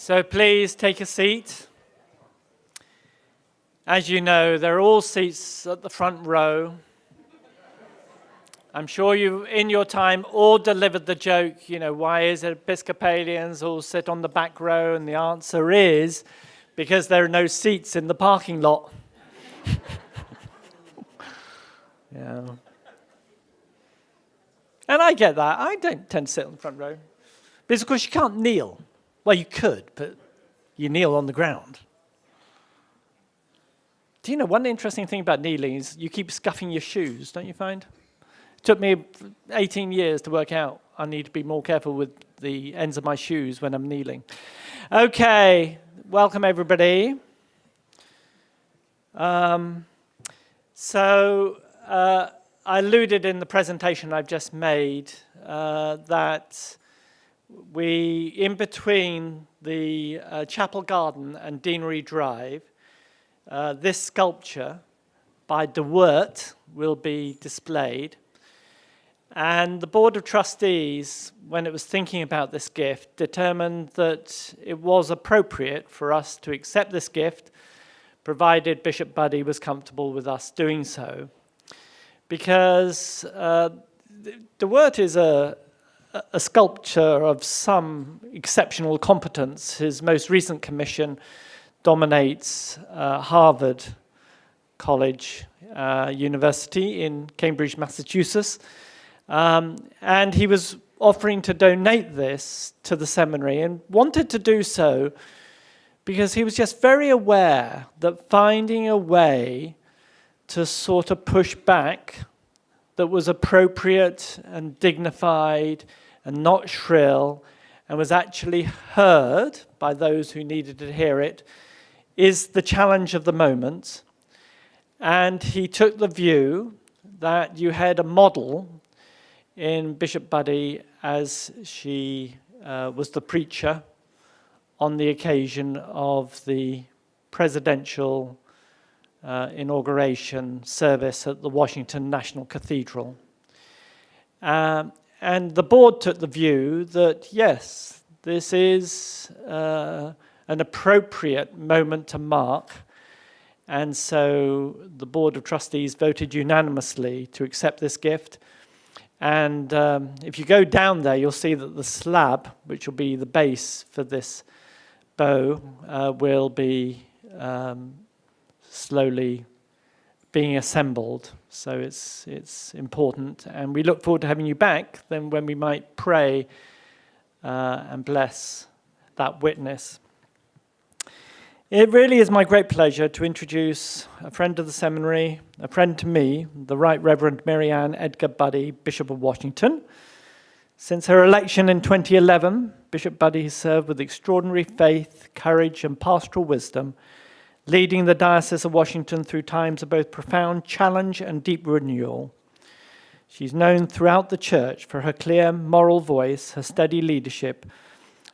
So please take a seat. As you know, there are all seats at the front row. I'm sure you, in your time, all delivered the joke, why is it Episcopalians all sit on the back row? And the answer is, because there are no seats in the parking lot. Yeah. And I get that. I don't tend to sit on the front row. Because, of course, you can't kneel. Well, you could, but you kneel on the ground. Do you know, one interesting thing about kneeling is you keep scuffing your shoes, don't you find? It took me 18 years to work out I need to be more careful with the ends of my shoes when I'm kneeling. Okay, welcome everybody. I alluded in the presentation I've just made that we, in between the Chapel Garden and Deanery Drive, this sculpture by De Wert will be displayed. And the Board of Trustees, when it was thinking about this gift, determined that it was appropriate for us to accept this gift, provided Bishop Budde was comfortable with us doing so. Because De Wert is a sculptor of some exceptional competence. His most recent commission dominates Harvard College University in Cambridge, Massachusetts. And he was offering to donate this to the seminary and wanted to do so because he was just very aware that finding a way to sort of push back that was appropriate and dignified and not shrill and was actually heard by those who needed to hear it is the challenge of the moment. And he took the view that you had a model in Bishop Budde as she was the preacher on the occasion of the presidential inauguration service at the Washington National Cathedral. And the board took the view that, yes, this is an appropriate moment to mark. And so the Board of Trustees voted unanimously to accept this gift. And if you go down there, you'll see that the slab, which will be the base for this bow, will be slowly being assembled. So it's important. And we look forward to having you back then when we might pray and bless that witness. It really is my great pleasure to introduce a friend of the seminary, a friend to me, the Right Reverend Mariann Edgar Budde, Bishop of Washington. Since her election in 2011, Bishop Budde has served with extraordinary faith, courage, and pastoral wisdom, leading the Diocese of Washington through times of both profound challenge and deep renewal. She's known throughout the Church for her clear moral voice, her steady leadership,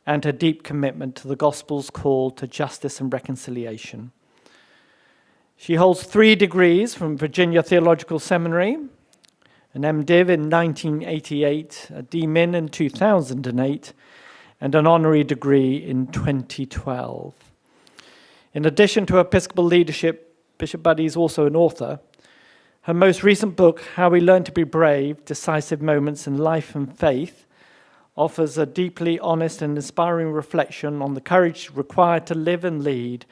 and her deep commitment to the Gospel's call to justice and reconciliation. She holds 3 degrees from Virginia Theological Seminary, an MDiv in 1988, a DMin in 2008, and an honorary degree in 2012. In addition to Episcopal leadership, Bishop Budde is also an author. Her most recent book, How We Learn to Be Brave, Decisive Moments in Life and Faith, offers a deeply honest and inspiring reflection on the courage required to live and lead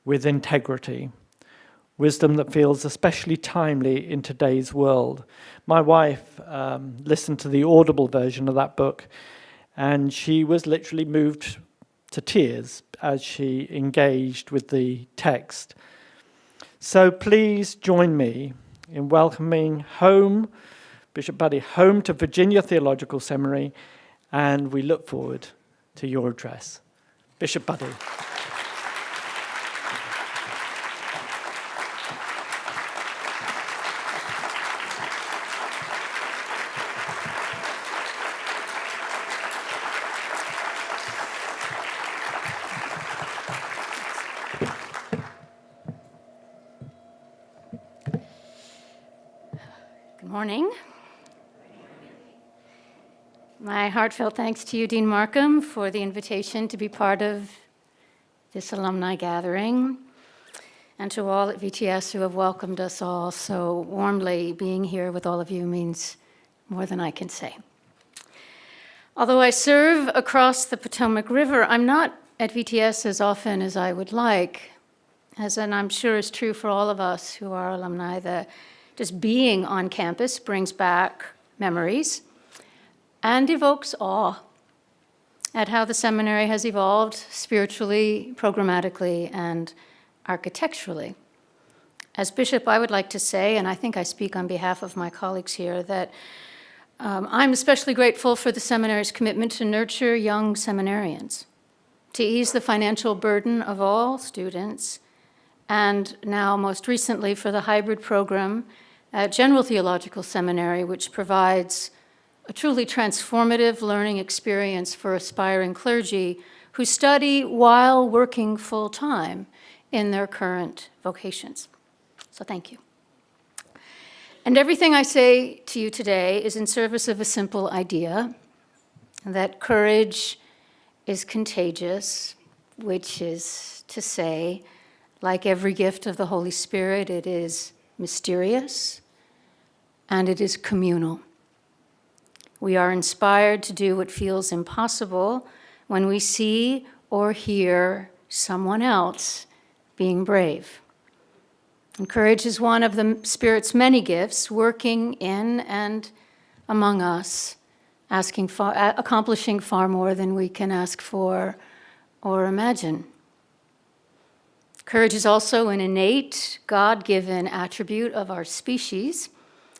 with integrity. Wisdom that feels especially timely in today's world. My wife listened to the Audible version of that book, and she was literally moved to tears as she engaged with the text. So please join me in welcoming home, Bishop Budde, home to Virginia Theological Seminary, and we look forward to your address. Bishop Budde. Good morning. My heartfelt thanks to you, Dean Markham, for the invitation to be part of this alumni gathering, and to all at VTS who have welcomed us all so warmly. Being here with all of you means more than I can say. Although I serve across the Potomac River, I'm not at VTS as often as I would like, and I'm sure is true for all of us who are alumni. Just being on campus brings back memories and evokes awe at how the seminary has evolved spiritually, programmatically, and architecturally. As bishop, I would like to say, and I think I speak on behalf of my colleagues here, that I'm especially grateful for the seminary's commitment to nurture young seminarians, to ease the financial burden of all students, and now most recently for the hybrid program at General Theological Seminary, which provides a truly transformative learning experience for aspiring clergy who study while working full-time in their current vocations. So thank you. And everything I say to you today is in service of a simple idea, that courage is contagious, which is to say, like every gift of the Holy Spirit, it is mysterious and it is communal. We are inspired to do what feels impossible when we see or hear someone else being brave. And courage is one of the Spirit's many gifts, working in and among us, accomplishing far more than we can ask for or imagine. Courage is also an innate, God-given attribute of our species,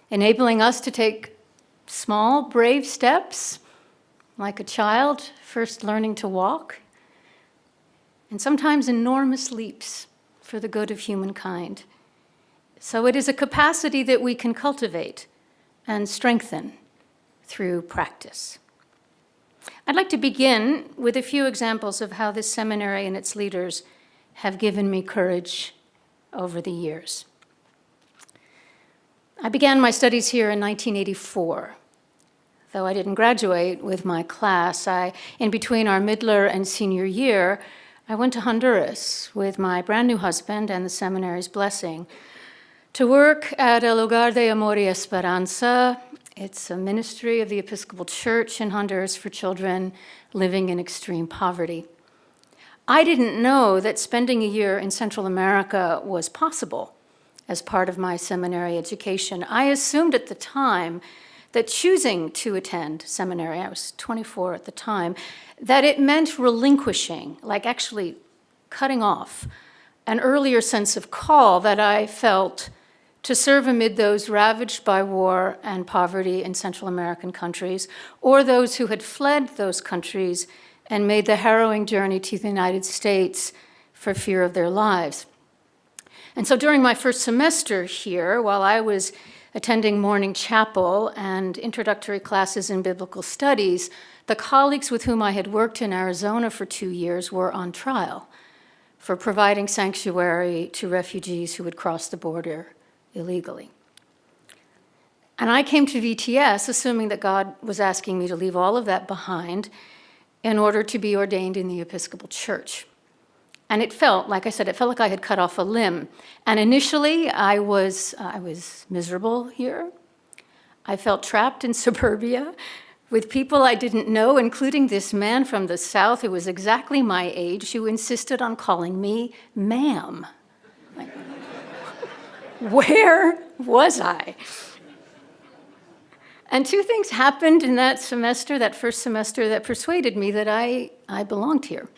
enabling us to take small, brave steps, like a child first learning to walk, and sometimes enormous leaps for the good of humankind. So it is a capacity that we can cultivate and strengthen through practice. I'd like to begin with a few examples of how this seminary and its leaders have given me courage over the years. I began my studies here in 1984. Though I didn't graduate with my class, in between our middler and senior year, I went to Honduras with my brand new husband and the seminary's blessing to work at El Hogar de Amor y Esperanza. It's a ministry of the Episcopal Church in Honduras for children living in extreme poverty. I didn't know that spending a year in Central America was possible as part of my seminary education. I assumed at the time that choosing to attend seminary, I was 24 at the time, that it meant relinquishing, like actually cutting off, an earlier sense of call that I felt to serve amid those ravaged by war and poverty in Central American countries, or those who had fled those countries and made the harrowing journey to the United States for fear of their lives. And so during my first semester here, while I was attending morning chapel and introductory classes in biblical studies, the colleagues with whom I had worked in Arizona for 2 years were on trial for providing sanctuary to refugees who had crossed the border illegally. And I came to VTS assuming that God was asking me to leave all of that behind in order to be ordained in the Episcopal Church. And it felt, like I said, it felt like I had cut off a limb. And initially, I was miserable here. I felt trapped in suburbia with people I didn't know, including this man from the South who was exactly my age, who insisted on calling me ma'am. Like, where was I? And two things happened in that semester, that first semester, that persuaded me that I belonged here.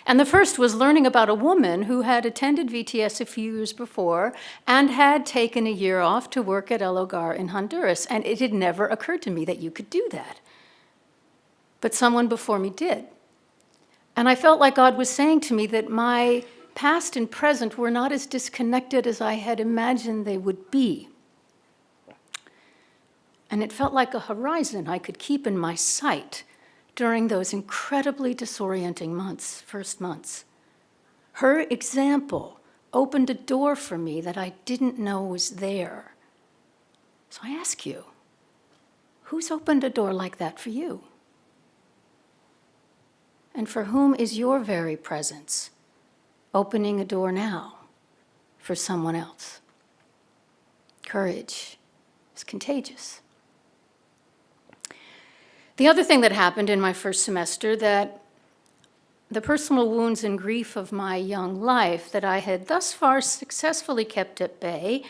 And the first was learning about a woman who had attended VTS a few years before and had taken a year off to work at El Hogar in Honduras. And it had never occurred to me that you could do that. But someone before me did. And I felt like God was saying to me that my past and present were not as disconnected as I had imagined they would be. And it felt like a horizon I could keep in my sight during those incredibly disorienting first months. Her example opened a door for me that I didn't know was there. So I ask you, who's opened a door like that for you? And for whom is your very presence opening a door now for someone else. Courage is contagious. The other thing that happened in my first semester, that the personal wounds and grief of my young life that I had thus far successfully kept at bay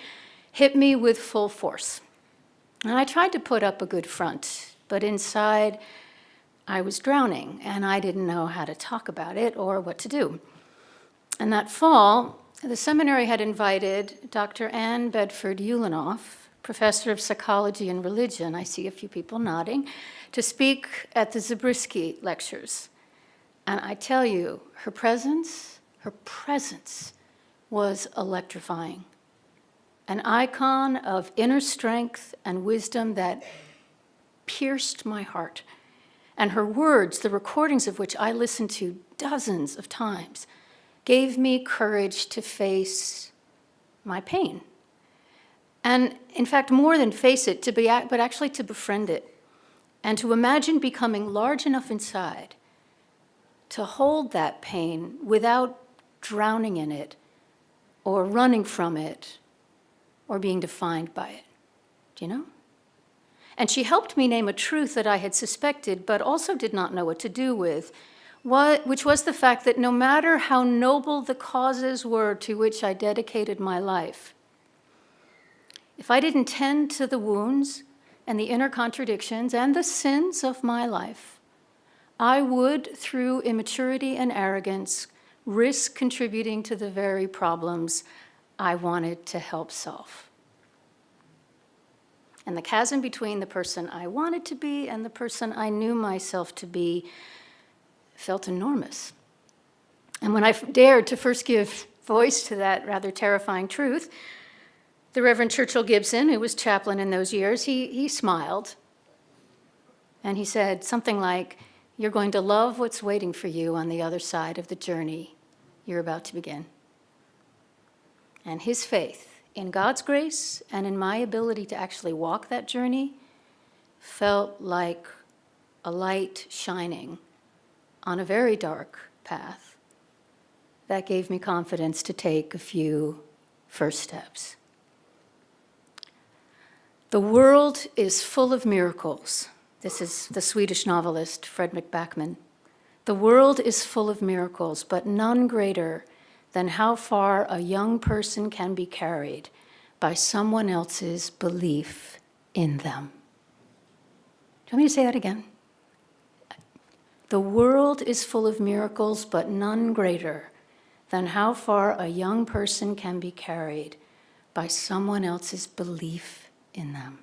hit me with full force. And I tried to put up a good front, but inside I was drowning, and I didn't know how to talk about it or what to do. And that fall, the seminary had invited Dr. Ann Bedford Ulinoff, professor of psychology and religion, I see a few people nodding, to speak at the Zabriskie lectures. And I tell you, her presence was electrifying. An icon of inner strength and wisdom that pierced my heart. And her words, the recordings of which I listened to dozens of times, gave me courage to face my pain. And in fact, more than face it, but actually to befriend it. And to imagine becoming large enough inside to hold that pain without drowning in it or running from it or being defined by it. Do you know? And she helped me name a truth that I had suspected but also did not know what to do with, which was the fact that no matter how noble the causes were to which I dedicated my life, if I didn't tend to the wounds and the inner contradictions and the sins of my life, I would, through immaturity and arrogance, risk contributing to the very problems I wanted to help solve. And the chasm between the person I wanted to be and the person I knew myself to be felt enormous. And when I dared to first give voice to that rather terrifying truth, the Reverend Churchill Gibson, who was chaplain in those years, he smiled. And he said something like, "You're going to love what's waiting for you on the other side of the journey you're about to begin." And his faith in God's grace and in my ability to actually walk that journey felt like a light shining on a very dark path that gave me confidence to take a few first steps. The world is full of miracles. This is the Swedish novelist Fredrik Backman. The world is full of miracles, but none greater than how far a young person can be carried by someone else's belief in them. Do you want me to say that again? The world is full of miracles, but none greater than how far a young person can be carried by someone else's belief in them.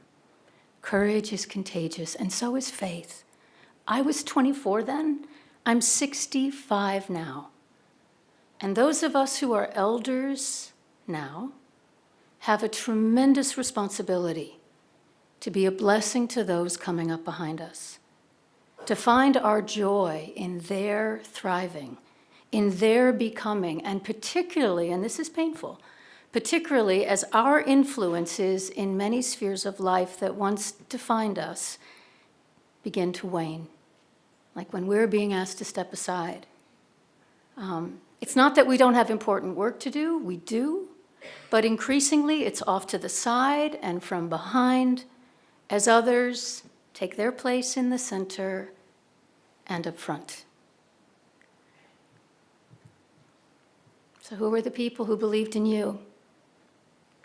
Courage is contagious, and so is faith. I was 24 then. I'm 65 now. And those of us who are elders now have a tremendous responsibility to be a blessing to those coming up behind us, to find our joy in their thriving, in their becoming, and particularly, and this is painful, particularly as our influences in many spheres of life that once defined us begin to wane, like when we're being asked to step aside. It's not that we don't have important work to do, we do, but increasingly it's off to the side and from behind as others take their place in the center and up front. So who were the people who believed in you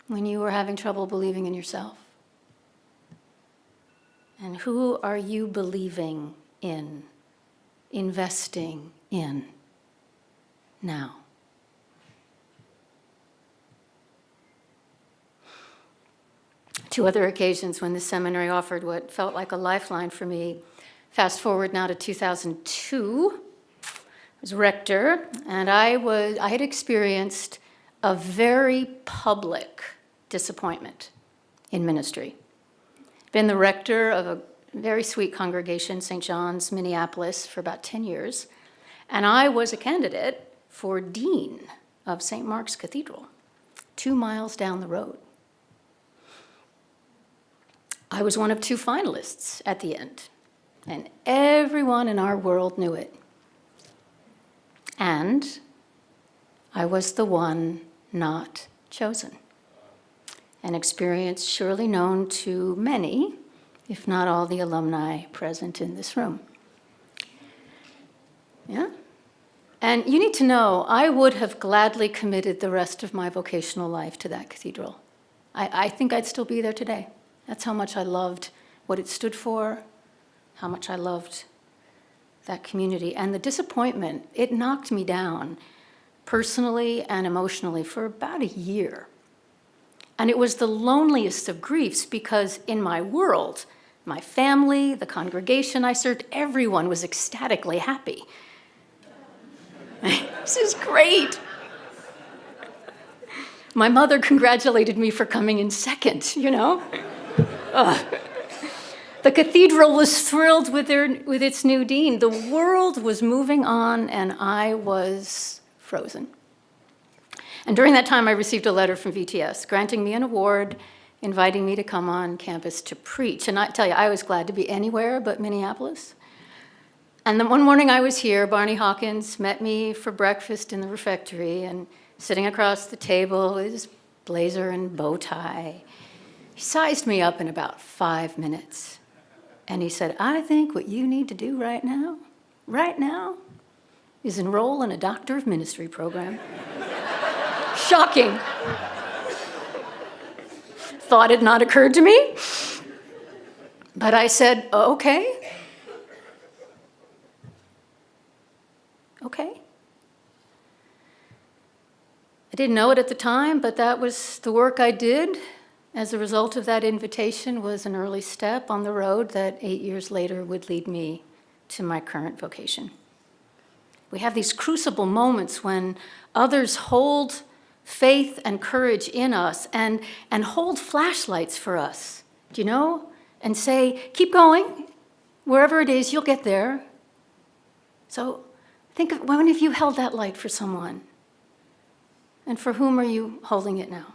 when you were having trouble believing in yourself? And who are you believing in, investing in now? Two other occasions when the seminary offered what felt like a lifeline for me. Fast forward now to 2002. I was rector, and I had experienced a very public disappointment in ministry. Been the rector of a very sweet congregation, St. John's, Minneapolis, for about 10 years, and I was a candidate for dean of St. Mark's Cathedral, 2 miles down the road. I was one of 2 finalists at the end, and everyone in our world knew it. And I was the one not chosen. An experience surely known to many, if not all the alumni present in this room. Yeah? And you need to know, I would have gladly committed the rest of my vocational life to that cathedral. I think I'd still be there today. That's how much I loved what it stood for, how much I loved that community. And the disappointment, it knocked me down personally and emotionally for about a year. And it was the loneliest of griefs because in my world, my family, the congregation I served, everyone was ecstatically happy. This is great. My mother congratulated me for coming in second, you know? The cathedral was thrilled with its new dean. The world was moving on, and I was frozen. And during that time, I received a letter from VTS granting me an award, inviting me to come on campus to preach. And I tell you, I was glad to be anywhere but Minneapolis. And then one morning I was here, Barney Hawkins met me for breakfast in the refectory, and sitting across the table with his blazer and bow tie, he sized me up in about 5 minutes. And he said, I think what you need to do right now, is enroll in a Doctor of Ministry program. Shocking. Thought had not occurred to me. But I said, okay. Okay. I didn't know it at the time, but that was the work I did. As a result of that invitation was an early step on the road that 8 years later would lead me to my current vocation. We have these crucible moments when others hold faith and courage in us and hold flashlights for us, do you know? And say, keep going, wherever it is, you'll get there. So think of when have you held that light for someone? And for whom are you holding it now?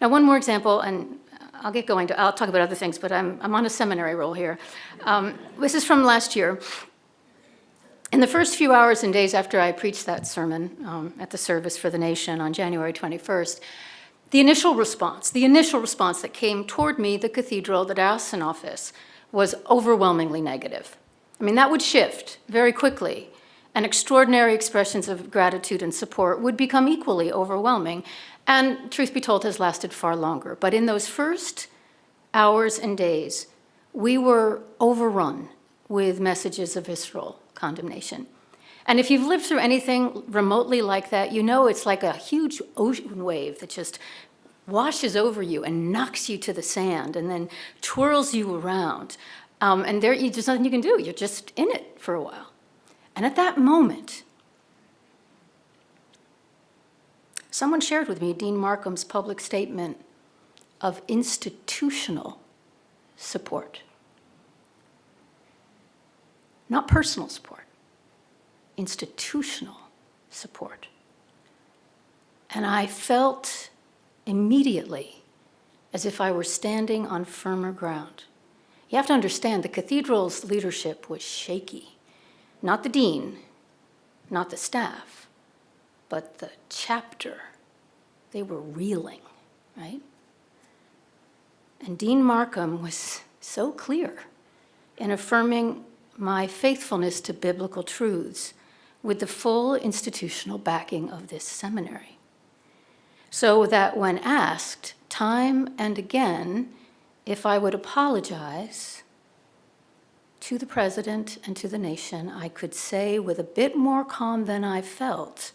Now, one more example, and I'll get going. I'll talk about other things, but I'm on a seminary roll here. This is from last year. In the first few hours and days after I preached that sermon at the Service for the Nation on January 21st, the initial response that came toward me, the cathedral, the diocesan office, was overwhelmingly negative. I mean, that would shift very quickly, and extraordinary expressions of gratitude and support would become equally overwhelming, and truth be told, has lasted far longer. But in those first hours and days, we were overrun with messages of visceral condemnation. And if you've lived through anything remotely like that, you know it's like a huge ocean wave that just washes over you and knocks you to the sand and then twirls you around. And there's nothing you can do. You're just in it for a while. And at that moment, someone shared with me Dean Markham's public statement of institutional support. Not personal support, institutional support. And I felt immediately as if I were standing on firmer ground. You have to understand, the cathedral's leadership was shaky. Not the dean, not the staff, but the chapter. They were reeling, right? And Dean Markham was so clear in affirming my faithfulness to biblical truths with the full institutional backing of this seminary. So that when asked time and again if I would apologize to the president and to the nation, I could say with a bit more calm than I felt,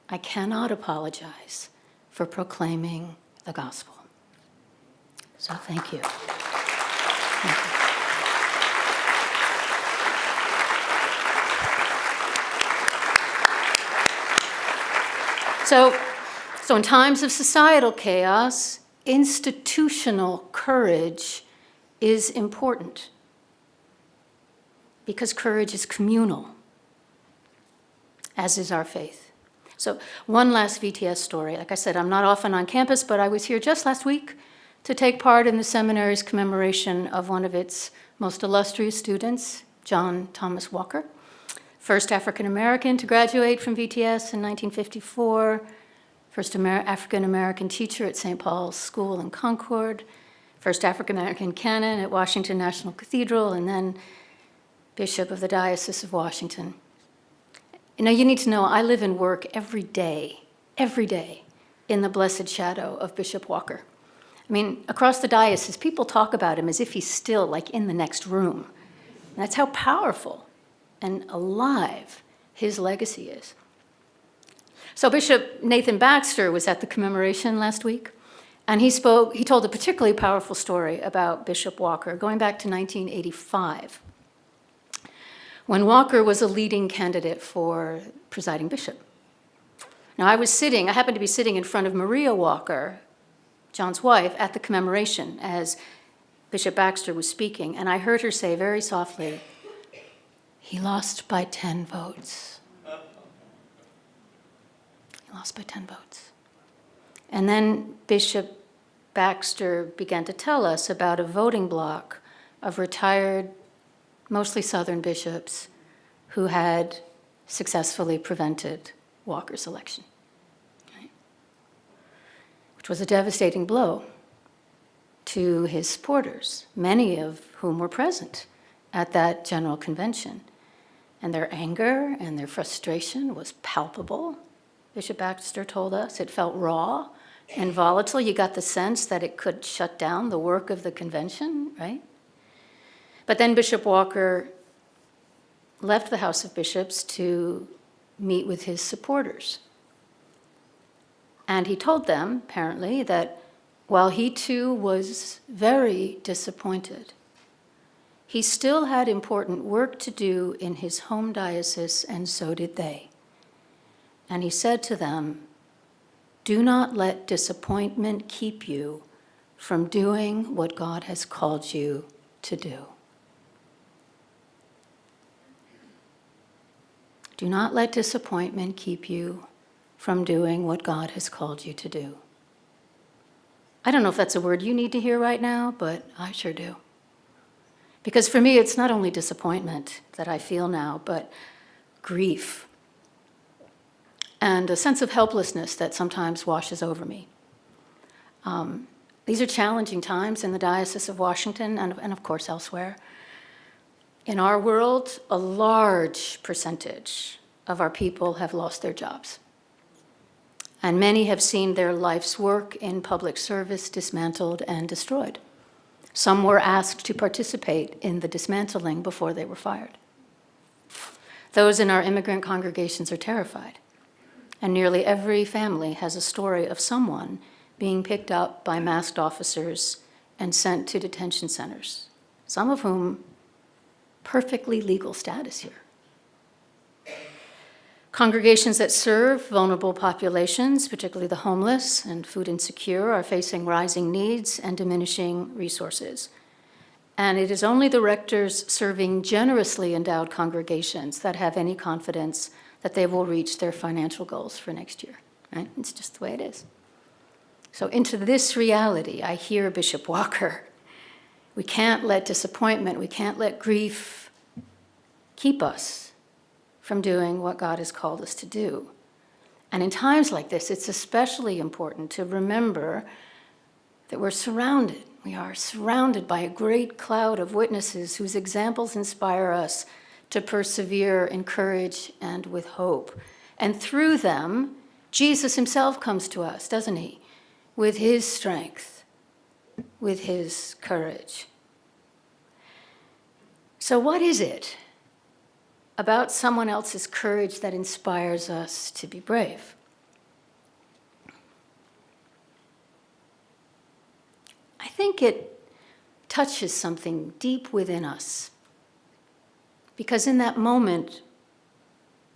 I cannot apologize for proclaiming the gospel. So thank you. Thank you. So in times of societal chaos, institutional courage is important because courage is communal, as is our faith. So one last VTS story. Like I said, I'm not often on campus, but I was here just last week to take part in the seminary's commemoration of one of its most illustrious students, John Thomas Walker, First African American to graduate from VTS in 1954, first African American teacher at St. Paul's School in Concord, first African American canon at Washington National Cathedral, and then Bishop of the Diocese of Washington. You know, you need to know I live and work every day, in the blessed shadow of Bishop Walker. I mean, across the diocese, people talk about him as if he's still like in the next room. And that's how powerful and alive his legacy is. So Bishop Nathan Baxter was at the commemoration last week, and he told a particularly powerful story about Bishop Walker going back to 1985, when Walker was a leading candidate for presiding bishop. Now I happened to be sitting in front of Maria Walker, John's wife, at the commemoration as Bishop Baxter was speaking, and I heard her say very softly, "He lost by 10 votes. He lost by 10 votes. And then Bishop Baxter began to tell us about a voting bloc of retired, mostly Southern bishops who had successfully prevented Walker's election, right? Which was a devastating blow to his supporters, many of whom were present at that general convention. And their anger and their frustration was palpable. Bishop Baxter told us it felt raw and volatile. You got the sense that it could shut down the work of the convention, right? But then Bishop Walker left the House of Bishops to meet with his supporters. And he told them, apparently, that while he too was very disappointed, he still had important work to do in his home diocese, and so did they. And he said to them, "Do not let disappointment keep you from doing what God has called you to do." Do not let disappointment keep you from doing what God has called you to do. I don't know if that's a word you need to hear right now, but I sure do. Because for me, it's not only disappointment that I feel now, but grief and a sense of helplessness that sometimes washes over me. These are challenging times in the Diocese of Washington and of course elsewhere. In our world, a large percentage of our people have lost their jobs. And many have seen their life's work in public service dismantled and destroyed. Some were asked to participate in the dismantling before they were fired. Those in our immigrant congregations are terrified. And nearly every family has a story of someone being picked up by masked officers and sent to detention centers, some of whom perfectly legal status here. Congregations that serve vulnerable populations, particularly the homeless and food insecure, are facing rising needs and diminishing resources. And it is only the rectors serving generously endowed congregations that have any confidence that they will reach their financial goals for next year, right? It's just the way it is. So into this reality, I hear Bishop Walker. We can't let disappointment, we can't let grief keep us from doing what God has called us to do. And in times like this, it's especially important to remember that we are surrounded by a great cloud of witnesses whose examples inspire us to persevere in courage and with hope. And through them, Jesus himself comes to us, doesn't he? With his strength, with his courage. So what is it about someone else's courage that inspires us to be brave? I think it touches something deep within us. Because in that moment,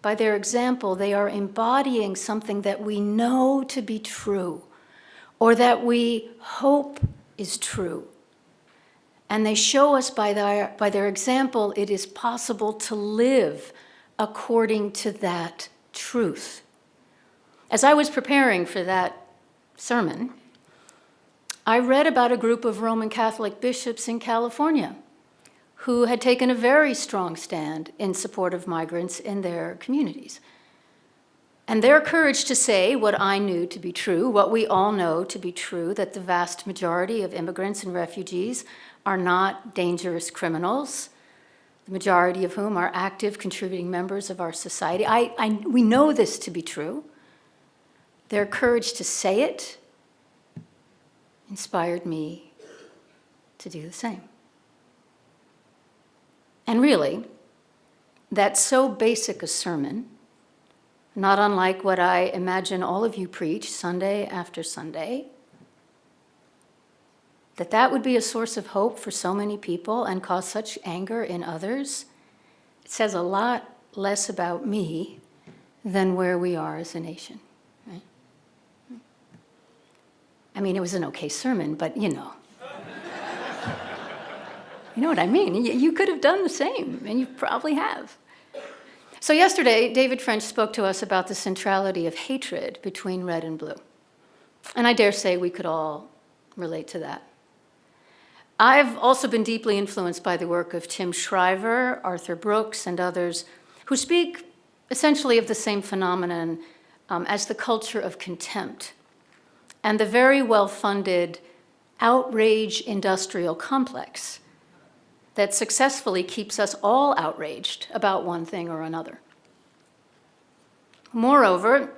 by their example, they are embodying something that we know to be true, or that we hope is true. And they show us by their example, it is possible to live according to that truth. As I was preparing for that sermon, I read about a group of Roman Catholic bishops in California who had taken a very strong stand in support of migrants in their communities. And their courage to say what I knew to be true, what we all know to be true, that the vast majority of immigrants and refugees are not dangerous criminals, the majority of whom are active, contributing members of our society. We know this to be true. Their courage to say it inspired me to do the same. And really, that's so basic a sermon, not unlike what I imagine all of you preach Sunday after Sunday, that would be a source of hope for so many people and cause such anger in others. It says a lot less about me than where we are as a nation. Right? I mean, it was an okay sermon, but you know. You know what I mean? You could have done the same, and you probably have. So yesterday, David French spoke to us about the centrality of hatred between red and blue. And I dare say we could all relate to that. I've also been deeply influenced by the work of Tim Shriver, Arthur Brooks, and others who speak essentially of the same phenomenon as the culture of contempt and the very well-funded outrage industrial complex that successfully keeps us all outraged about one thing or another. Moreover,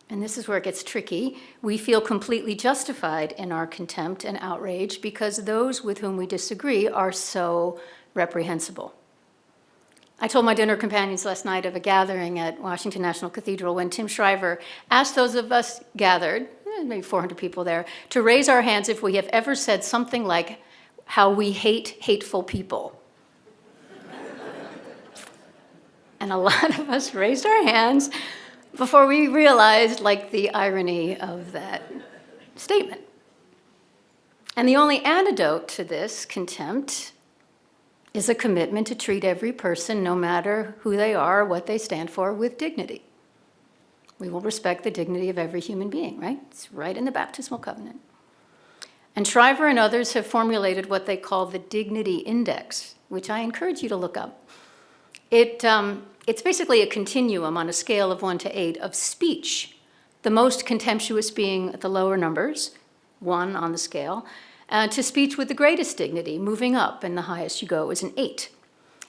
and this is where it gets tricky, we feel completely justified in our contempt and outrage because those with whom we disagree are so reprehensible. I told my dinner companions last night of a gathering at Washington National Cathedral when Tim Shriver asked those of us gathered, maybe 400 people there, to raise our hands if we have ever said something like, how we hate hateful people. And a lot of us raised our hands before we realized, like, the irony of that statement. And the only antidote to this contempt is a commitment to treat every person, no matter who they are, what they stand for, with dignity. We will respect the dignity of every human being, right? It's right in the baptismal covenant. And Shriver and others have formulated what they call the Dignity Index, which I encourage you to look up. It's basically a continuum on a scale of 1 to 8 of speech, the most contemptuous being at the lower numbers, 1 on the scale, to speech with the greatest dignity, moving up, and the highest you go is an 8.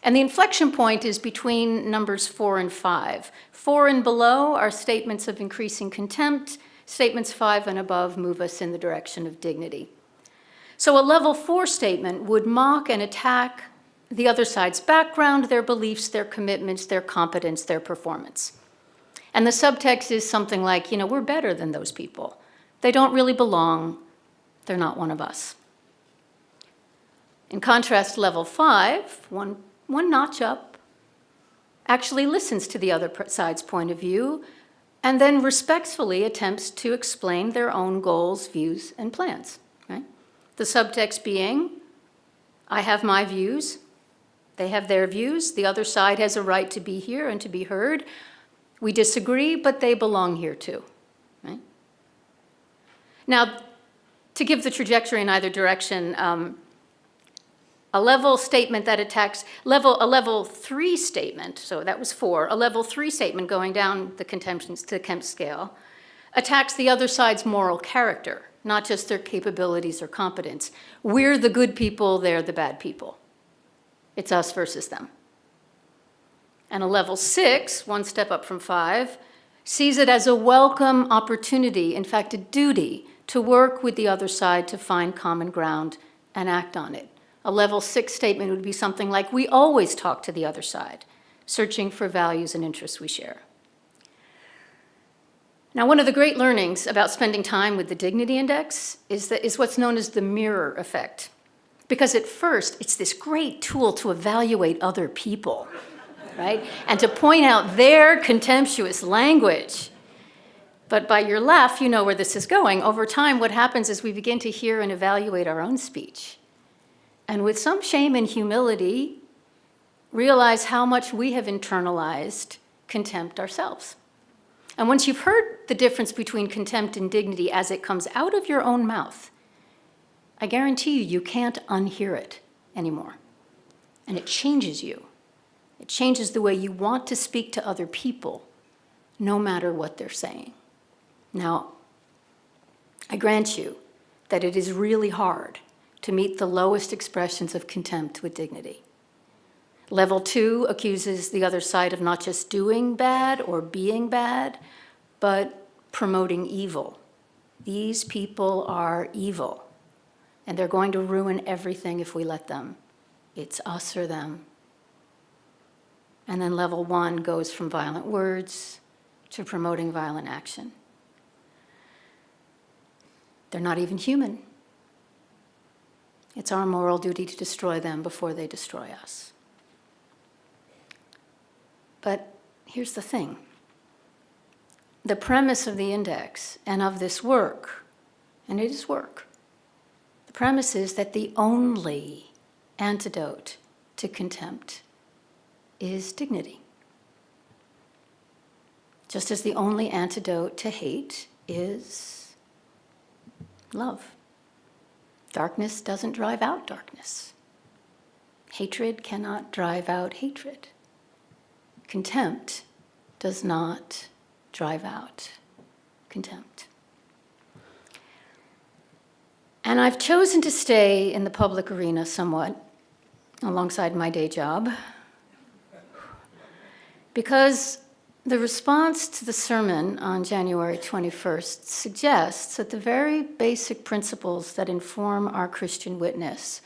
And the inflection point is between numbers 4 and 5. 4 and below are statements of increasing contempt. Statements 5 and above move us in the direction of dignity. So a level 4 statement would mock and attack the other side's background, their beliefs, their commitments, their competence, their performance. And the subtext is something like, we're better than those people. They don't really belong. They're not one of us. In contrast, level 5, one notch up, actually listens to the other side's point of view and then respectfully attempts to explain their own goals, views, and plans. Right? The subtext being, I have my views, they have their views, the other side has a right to be here and to be heard. We disagree, but they belong here too. Right? Now, to give the trajectory in either direction, a level statement that attacks, a level 3 statement, so that was 4, a level 3 statement going down the contempt scale, attacks the other side's moral character, not just their capabilities or competence. We're the good people, they're the bad people. It's us versus them. And a level 6, 1 step up from 5, sees it as a welcome opportunity, in fact, a duty, to work with the other side to find common ground and act on it. A level 6 statement would be something like, we always talk to the other side, searching for values and interests we share. Now, one of the great learnings about spending time with the Dignity Index is what's known as the mirror effect. Because at first, it's this great tool to evaluate other people, right? And to point out their contemptuous language. But by your laugh, you know where this is going. Over time, what happens is we begin to hear and evaluate our own speech. And with some shame and humility, realize how much we have internalized contempt ourselves. And once you've heard the difference between contempt and dignity as it comes out of your own mouth, I guarantee you can't unhear it anymore. And it changes you. It changes the way you want to speak to other people, no matter what they're saying. Now, I grant you that it is really hard to meet the lowest expressions of contempt with dignity. Level 2 accuses the other side of not just doing bad or being bad, but promoting evil. These people are evil, and they're going to ruin everything if we let them. It's us or them. And then level 1 goes from violent words to promoting violent action. They're not even human. It's our moral duty to destroy them before they destroy us. But here's the thing. The premise of the index and of this work, and it is work, the premise is that the only antidote to contempt is dignity. Just as the only antidote to hate is love. Darkness doesn't drive out darkness. Hatred cannot drive out hatred. Contempt does not drive out contempt. And I've chosen to stay in the public arena somewhat alongside my day job because the response to the sermon on January 21st suggests that the very basic principles that inform our Christian witness,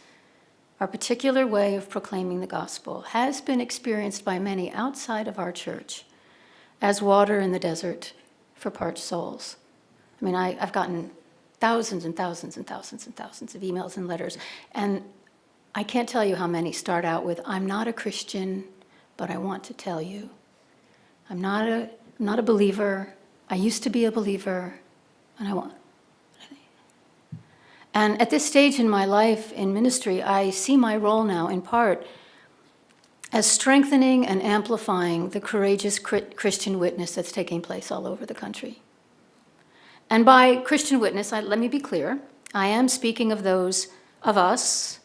our particular way of proclaiming the gospel, has been experienced by many outside of our church as water in the desert for parched souls. I mean, I've gotten thousands and thousands and thousands and thousands of emails and letters, and I can't tell you how many start out with, "I'm not a Christian, but I want to tell you. I'm not a believer. I used to be a believer, and I want." And at this stage in my life in ministry, I see my role now, in part, as strengthening and amplifying the courageous Christian witness that's taking place all over the country. And by Christian witness, let me be clear, I am speaking of those of us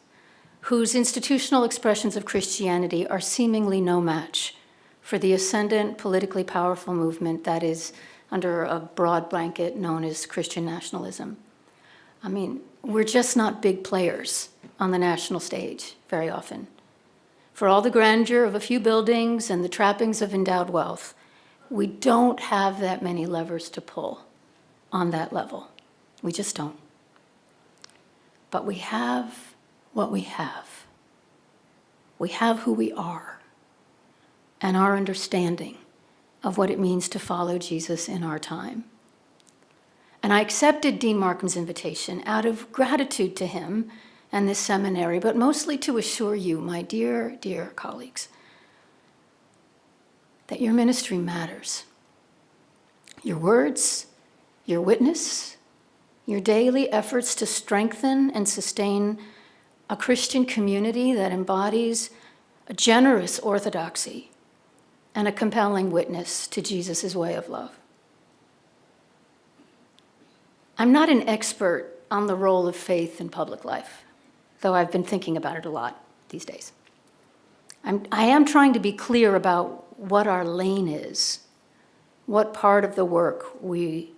whose institutional expressions of Christianity are seemingly no match for the ascendant, politically powerful movement that is under a broad blanket known as Christian nationalism. I mean, we're just not big players on the national stage very often. For all the grandeur of a few buildings and the trappings of endowed wealth, we don't have that many levers to pull on that level. We just don't. But we have what we have. We have who we are and our understanding of what it means to follow Jesus in our time. And I accepted Dean Markham's invitation out of gratitude to him and this seminary, but mostly to assure you, my dear, dear colleagues, that your ministry matters. Your words, your witness, your daily efforts to strengthen and sustain a Christian community that embodies a generous orthodoxy and a compelling witness to Jesus' way of love. I'm not an expert on the role of faith in public life, though I've been thinking about it a lot these days. I am trying to be clear about what our lane is, what part of the work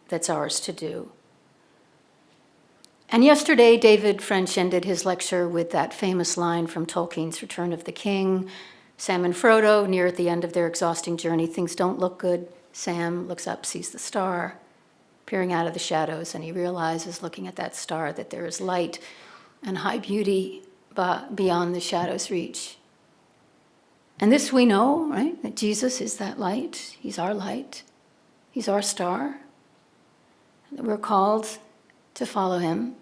that's ours to do. And yesterday, David French ended his lecture with that famous line from Tolkien's Return of the King. Sam and Frodo, near at the end of their exhausting journey, things don't look good. Sam looks up, sees the star peering out of the shadows, and he realizes, looking at that star, that there is light and high beauty beyond the shadow's reach. And this we know, right? That Jesus is that light. He's our light. He's our star. That we're called to follow him.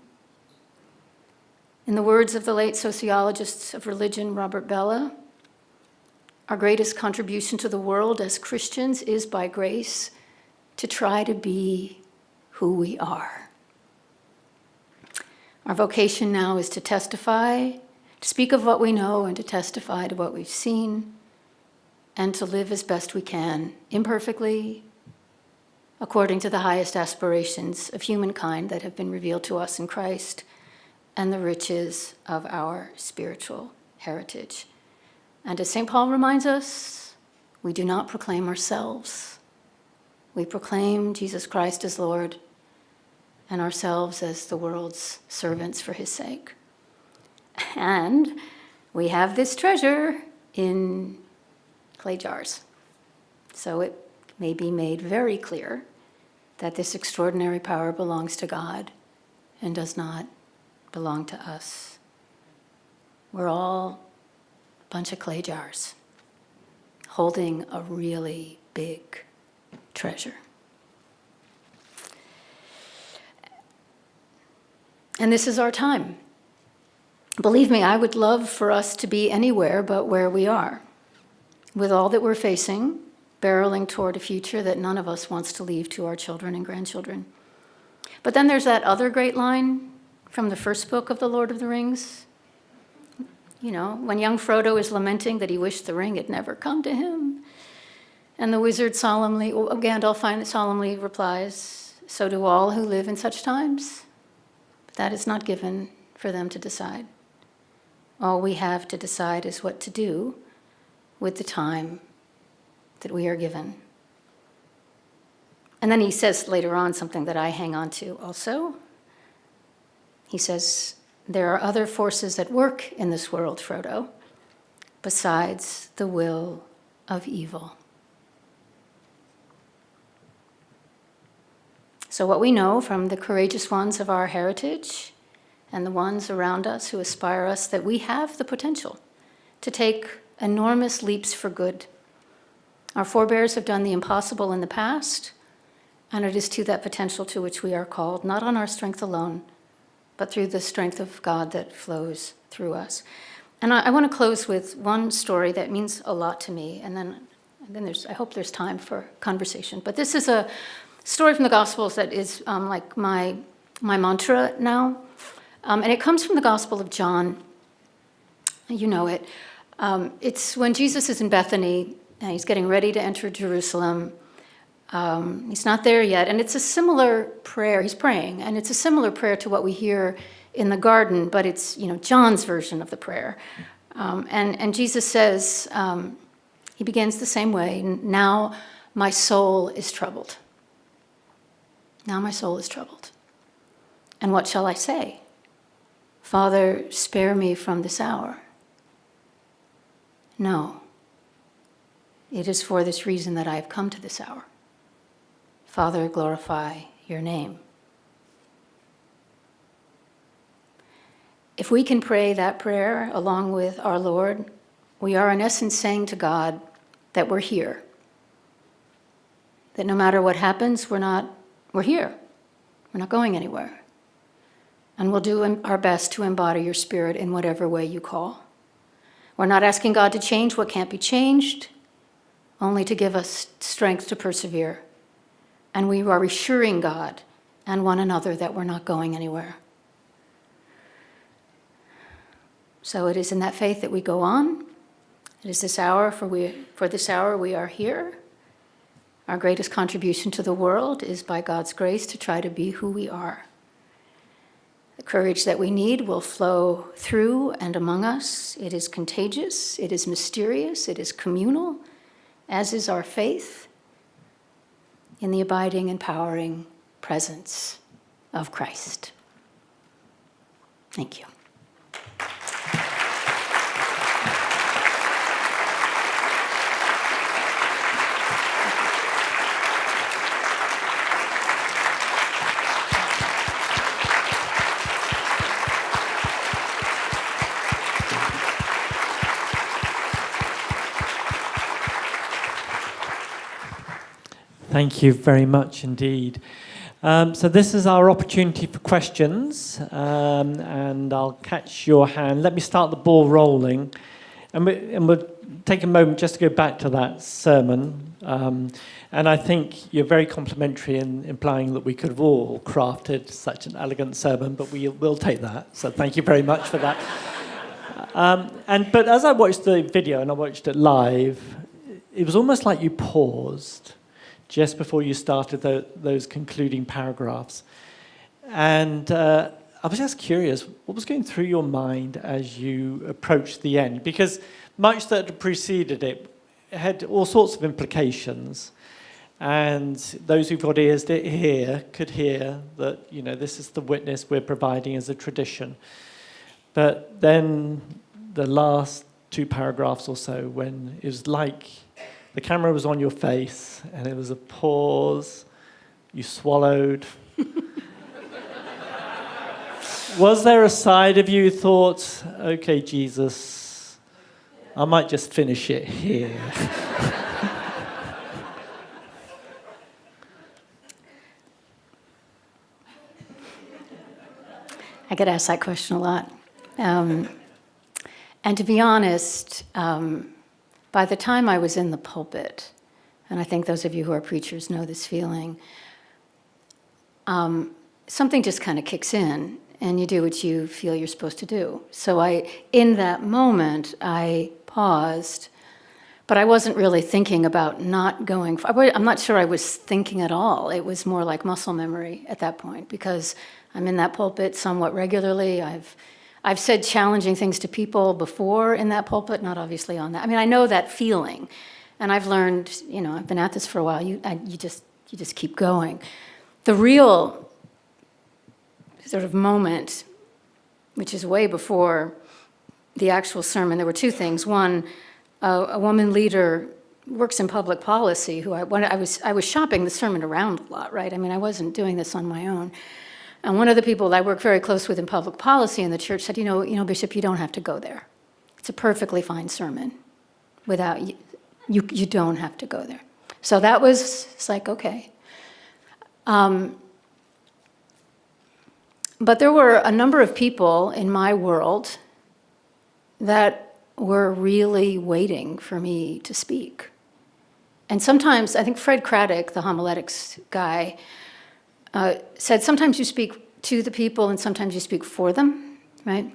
In the words of the late sociologist of religion, Robert Bellah, our greatest contribution to the world as Christians is by grace to try to be who we are. Our vocation now is to testify, to speak of what we know and to testify to what we've seen, and to live as best we can, imperfectly, according to the highest aspirations of humankind that have been revealed to us in Christ and the riches of our spiritual heritage. And as St. Paul reminds us, we do not proclaim ourselves. We proclaim Jesus Christ as Lord and ourselves as the world's servants for his sake. And we have this treasure in clay jars. So it may be made very clear that this extraordinary power belongs to God and does not belong to us. We're all a bunch of clay jars holding a really big treasure. And this is our time. Believe me, I would love for us to be anywhere but where we are, with all that we're facing, barreling toward a future that none of us wants to leave to our children and grandchildren. But then there's that other great line from the first book of The Lord of the Rings. You know, when young Frodo is lamenting that he wished the ring had never come to him. And the wizard Gandalf solemnly replies, "So do all who live in such times. But that is not given for them to decide. All we have to decide is what to do with the time that we are given." And then he says later on something that I hang on to also. He says, "There are other forces at work in this world, Frodo, besides the will of evil." So what we know from the courageous ones of our heritage and the ones around us who aspire us, that we have the potential to take enormous leaps for good. Our forebears have done the impossible in the past, and it is to that potential to which we are called, not on our strength alone, but through the strength of God that flows through us. And I want to close with one story that means a lot to me, and then I hope there's time for conversation. But this is a story from the Gospels that is like my mantra now. And it comes from the Gospel of John. You know it. It's when Jesus is in Bethany, and he's getting ready to enter Jerusalem. He's not there yet. And it's a similar prayer. He's praying. And it's a similar prayer to what we hear in the garden, but it's, John's version of the prayer. And Jesus says, he begins the same way, "Now my soul is troubled. Now my soul is troubled. And what shall I say? Father, spare me from this hour. No, it is for this reason that I have come to this hour. Father, glorify your name." If we can pray that prayer along with our Lord, we are in essence saying to God that we're here. That no matter what happens, we're here. We're not going anywhere. And we'll do our best to embody your spirit in whatever way you call. We're not asking God to change what can't be changed, only to give us strength to persevere. And we are assuring God and one another that we're not going anywhere. So it is in that faith that we go on. It is this hour, for this hour we are here. Our greatest contribution to the world is by God's grace to try to be who we are. The courage that we need will flow through and among us. It is contagious, it is mysterious, it is communal, as is our faith in the abiding, empowering presence of Christ. Thank you. Thank you very much indeed. So this is our opportunity for questions, and I'll catch your hand. Let me start the ball rolling, and we'll take a moment just to go back to that sermon. And I think you're very complimentary in implying that we could have all crafted such an elegant sermon, but we'll take that. So thank you very much for that. But as I watched the video and I watched it live, it was almost like you paused just before you started those concluding paragraphs. And I was just curious, what was going through your mind as you approached the end? Because much that had preceded it had all sorts of implications. And those who've got ears to hear could hear that, this is the witness we're providing as a tradition. But then the last 2 paragraphs or so, when it was like the camera was on your face and it was a pause, you swallowed. Was there a side of you who thought, okay, Jesus, I might just finish it here? I get asked that question a lot. And to be honest, by the time I was in the pulpit, and I think those of you who are preachers know this feeling, something just kind of kicks in, and you do what you feel you're supposed to do. So in that moment, I paused, but I wasn't really thinking about not going. I'm not sure I was thinking at all. It was more like muscle memory at that point, because I'm in that pulpit somewhat regularly. I've said challenging things to people before in that pulpit, not obviously on that. I mean, I know that feeling, and I've learned, I've been at this for a while. You just keep going. The real sort of moment, which is way before the actual sermon, there were 2 things. One, a woman leader works in public policy who I was shopping the sermon around a lot, right? I mean, I wasn't doing this on my own. And one of the people that I work very close with in public policy in the church said, Bishop, you don't have to go there. It's a perfectly fine sermon. You don't have to go there. So that was, it's like, okay. But there were a number of people in my world that were really waiting for me to speak. And sometimes, I think Fred Craddock, the homiletics guy, said sometimes you speak to the people and sometimes you speak for them, right?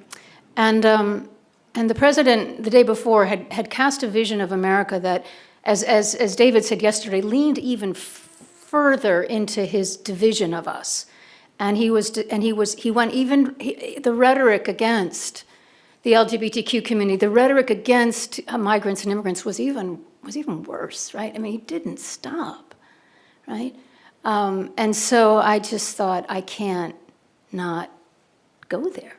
And the president, the day before, had cast a vision of America that, as David said yesterday, leaned even further into his division of us. And he went even the rhetoric against the LGBTQ community, the rhetoric against migrants and immigrants was even worse, right? I mean, he didn't stop, right? And so I just thought, I can't not go there.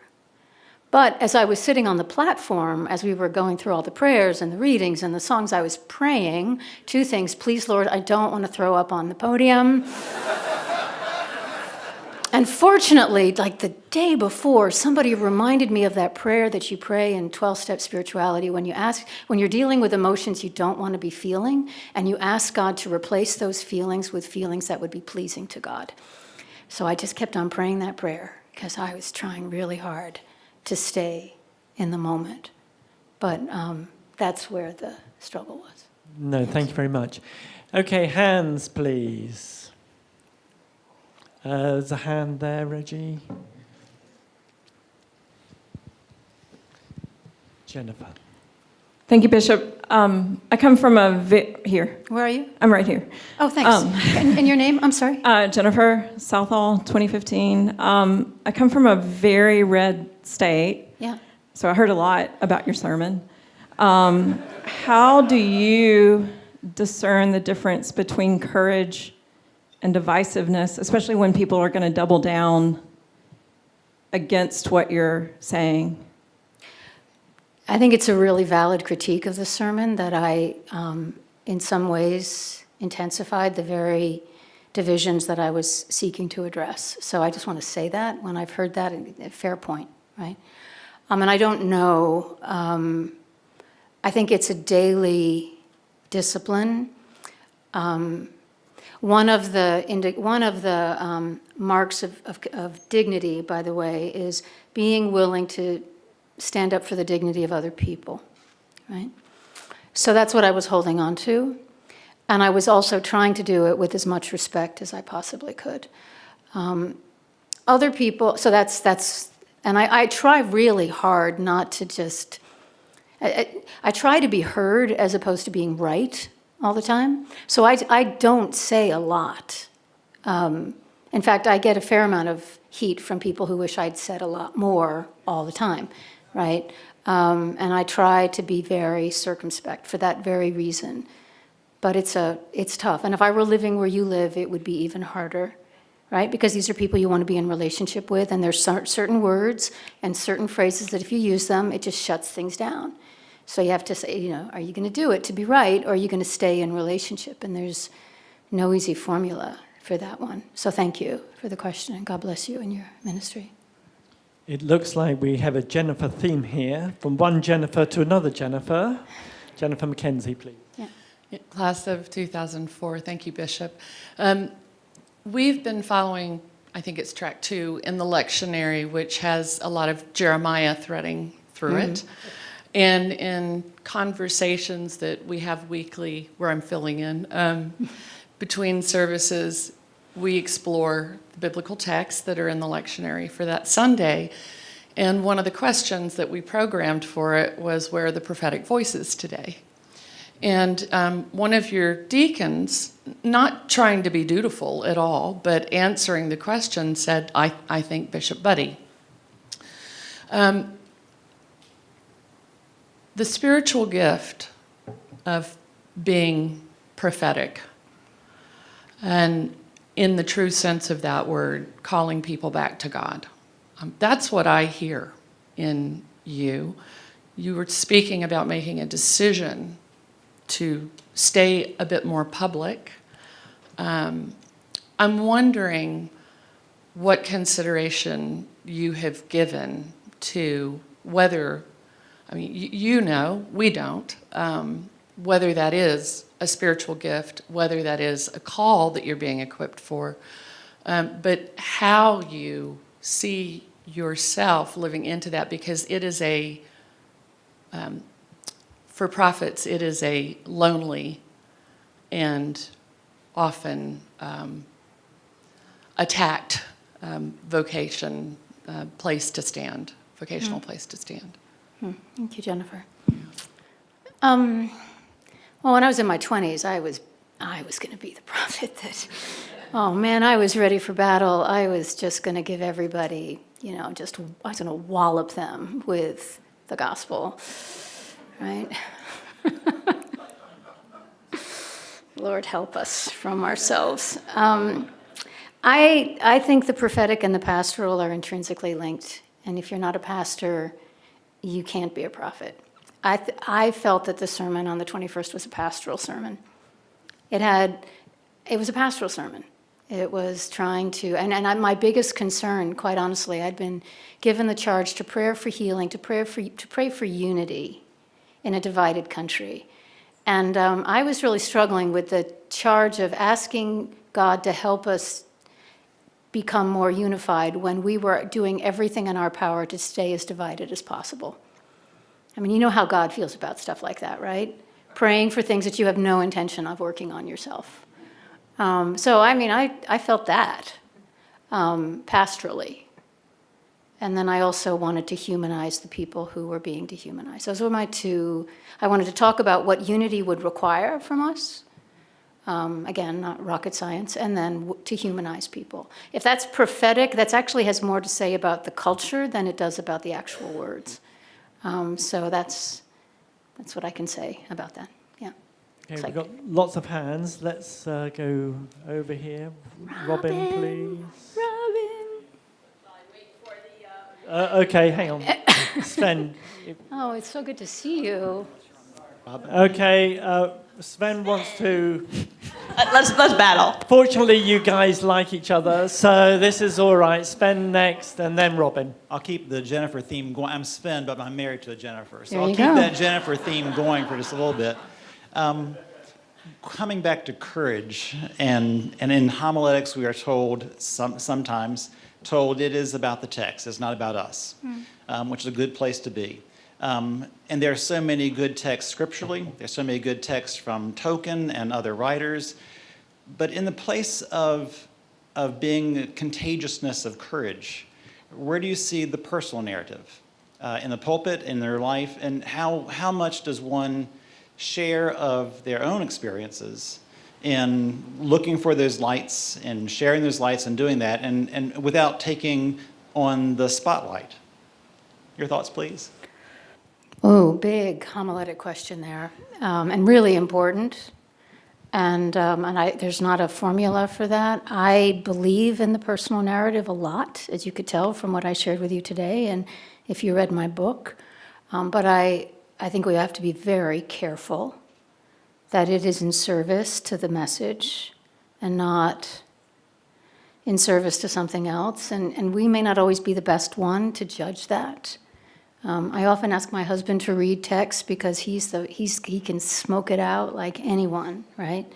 But as I was sitting on the platform, as we were going through all the prayers and the readings and the songs, I was praying 2 things. Please, Lord, I don't want to throw up on the podium. And fortunately, like the day before, somebody reminded me of that prayer that you pray in 12-step spirituality when you're dealing with emotions you don't want to be feeling, and you ask God to replace those feelings with feelings that would be pleasing to God. So I just kept on praying that prayer because I was trying really hard to stay in the moment. But that's where the struggle was. No, thank you very much. Okay, hands, please. There's a hand there, Reggie. Jennifer. Thank you, Bishop. I come from here. Where are you? I'm right here. Oh, thanks. And your name? I'm sorry. Jennifer, Southall, 2015. I come from a very red state. Yeah. So I heard a lot about your sermon. How do you discern the difference between courage and divisiveness, especially when people are going to double down against what you're saying? I think it's a really valid critique of the sermon that I, in some ways, intensified the very divisions that I was seeking to address. So I just want to say that when I've heard that, a fair point, right? And I don't know, I think it's a daily discipline. One of the marks of dignity, by the way, is being willing to stand up for the dignity of other people, right? So that's what I was holding on to. And I was also trying to do it with as much respect as I possibly could. Other people, so that's, and I try really hard not to just, I try to be heard as opposed to being right all the time. So I don't say a lot. In fact, I get a fair amount of heat from people who wish I'd said a lot more all the time, right? And I try to be very circumspect for that very reason. But it's tough. And if I were living where you live, it would be even harder, right? Because these are people you want to be in relationship with, and there's certain words and certain phrases that if you use them, it just shuts things down. So you have to say, are you going to do it to be right, or are you going to stay in relationship? And there's no easy formula for that one. So thank you for the question, and God bless you and your ministry. It looks like we have a Jennifer theme here, from one Jennifer to another Jennifer. Jennifer McKenzie, please. Yeah. Class of 2004, thank you, Bishop. We've been following, I think it's track 2, in the lectionary, which has a lot of Jeremiah threading through it. And in conversations that we have weekly, where I'm filling in, between services, we explore the biblical texts that are in the lectionary for that Sunday. And one of the questions that we programmed for it was, where are the prophetic voices today? And one of your deacons, not trying to be dutiful at all, but answering the question, said, I think Bishop Budde. The spiritual gift of being prophetic, and in the true sense of that word, calling people back to God. That's what I hear in you. You were speaking about making a decision to stay a bit more public. I'm wondering what consideration you have given to whether, we don't, whether that is a spiritual gift, whether that is a call that you're being equipped for, but how you see yourself living into that, because it is for prophets, it is a lonely and often attacked vocation, place to stand, vocational place to stand. Thank you, Jennifer. Well, when I was in my 20s, I was going to be the prophet that, oh man, I was ready for battle. I was just going to give everybody, I was going to wallop them with the gospel, right? Lord help us from ourselves. I think the prophetic and the pastoral are intrinsically linked, and if you're not a pastor, you can't be a prophet. I felt that the sermon on the 21st was a pastoral sermon. It was a pastoral sermon. It was trying to, my biggest concern, quite honestly, I'd been given the charge to pray for healing, to pray for unity in a divided country. And I was really struggling with the charge of asking God to help us become more unified when we were doing everything in our power to stay as divided as possible. You know how God feels about stuff like that, right? Praying for things that you have no intention of working on yourself. I felt that pastorally. And then I also wanted to humanize the people who were being dehumanized. Those were my two. I wanted to talk about what unity would require from us. Again, not rocket science. And then to humanize people. If that's prophetic, that actually has more to say about the culture than it does about the actual words. So that's what I can say about that. Yeah. Okay, we've got lots of hands. Let's go over here. Robin, please. Okay, hang on. Sven. Oh, it's so good to see you. Okay, Sven wants to... Let's battle. Fortunately, you guys like each other, so this is all right. Sven next, and then Robin. I'll keep the Jennifer theme going. I'm Sven, but I'm married to a Jennifer. So There I'll you keep go. that Jennifer theme going for just a little bit. Coming back to courage, and in homiletics we are told, sometimes told it is about the text, it's not about us, which is a good place to be. And there are so many good texts scripturally, there's so many good texts from Tolkien and other writers, but in the place of being contagiousness of courage, where do you see the personal narrative? In the pulpit, in their life, and how much does one share of their own experiences in looking for those lights and sharing those lights and doing that, and without taking on the spotlight. Your thoughts, please? Oh, big homiletic question there, and really important. And there's not a formula for that. I believe in the personal narrative a lot, as you could tell from what I shared with you today, and if you read my book. But I think we have to be very careful that it is in service to the message and not in service to something else. And we may not always be the best one to judge that. I often ask my husband to read text because he can smoke it out like anyone, right?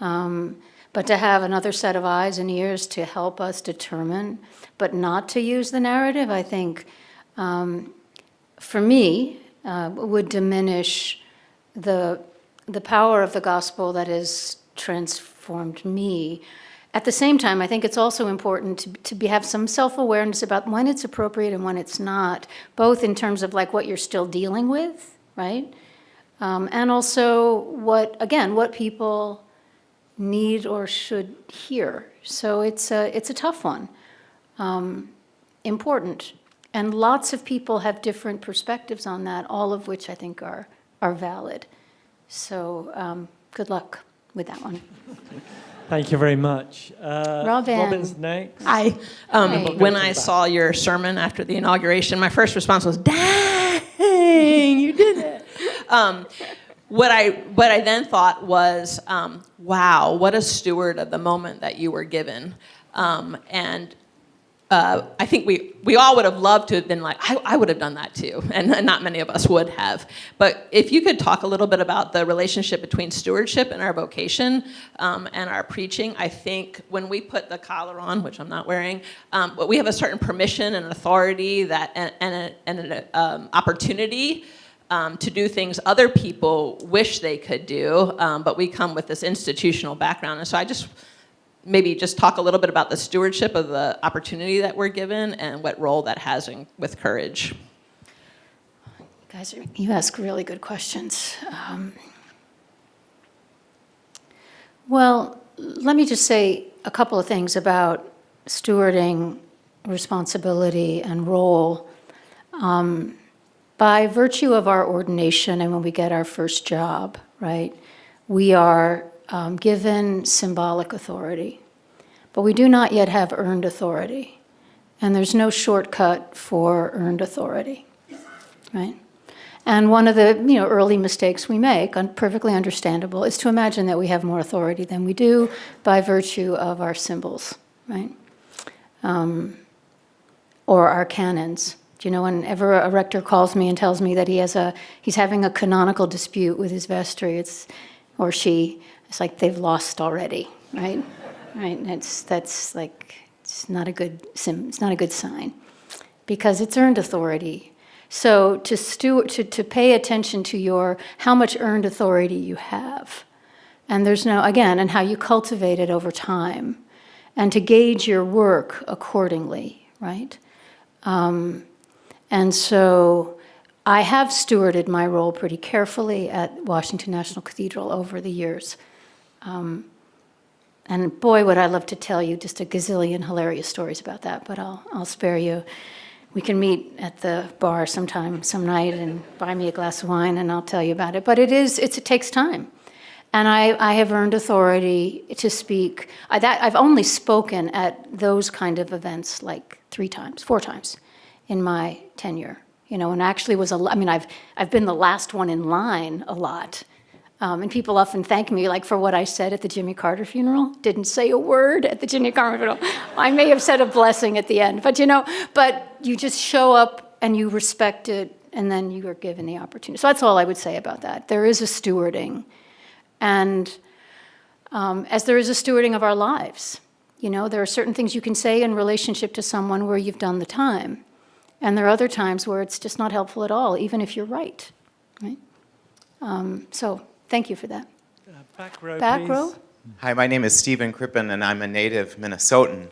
But to have another set of eyes and ears to help us determine, but not to use the narrative, I think, for me, would diminish the power of the gospel that has transformed me. At the same time, I think it's also important to have some self-awareness about when it's appropriate and when it's not, both in terms of like what you're still dealing with, right? And also what people need or should hear. So it's a tough one, important. And lots of people have different perspectives on that, all of which I think are valid. So good luck with that one. Thank you very much. Robin. Robin's next. I, Hey. when I saw your sermon after the inauguration, my first response was, "Dang, you did it." What I then thought was, "Wow, what a steward of the moment that you were given." And I think we all would have loved to have been like, I would have done that too, and not many of us would have. But if you could talk a little bit about the relationship between stewardship and our vocation and our preaching, I think when we put the collar on, which I'm not wearing, but we have a certain permission and authority that and an opportunity to do things other people wish they could do, but we come with this institutional background. And so I just maybe just talk a little bit about the stewardship of the opportunity that we're given and what role that has with courage. Guys, you ask really good questions. Well, let me just say a couple of things about stewarding responsibility and role. By virtue of our ordination and when we get our first job, right, we are given symbolic authority, but we do not yet have earned authority. And there's no shortcut for earned authority, right? And one of the early mistakes we make, perfectly understandable, is to imagine that we have more authority than we do by virtue of our symbols, right? Or our canons. Whenever a rector calls me and tells me that he's having a canonical dispute with his vestry, or she, it's like they've lost already, right? Right. It's not a good sign, because it's earned authority. So to pay attention to how much earned authority you have, and and how you cultivate it over time, and to gauge your work accordingly, right? And so I have stewarded my role pretty carefully at Washington National Cathedral over the years. And boy, would I love to tell you just a gazillion hilarious stories about that, but I'll spare you. We can meet at the bar some night, and buy me a glass of wine, and I'll tell you about it. But it takes time. And I have earned authority to speak. I've only spoken at those kind of events like 4 times in my tenure. And actually I've been the last one in line a lot. And people often thank me for what I said at the Jimmy Carter funeral. Didn't say a word at the Jimmy Carter funeral. I may have said a blessing at the end, but you just show up and you respect it, and then you are given the opportunity. So that's all I would say about that. There is a stewarding, and as there is a stewarding of our lives. There are certain things you can say in relationship to someone where you've done the time, and there are other times where it's just not helpful at all, even if you're right? So. Thank you for that. Back row, Back please. row? Hi, my name is Stephen Crippen, and I'm a native Minnesotan.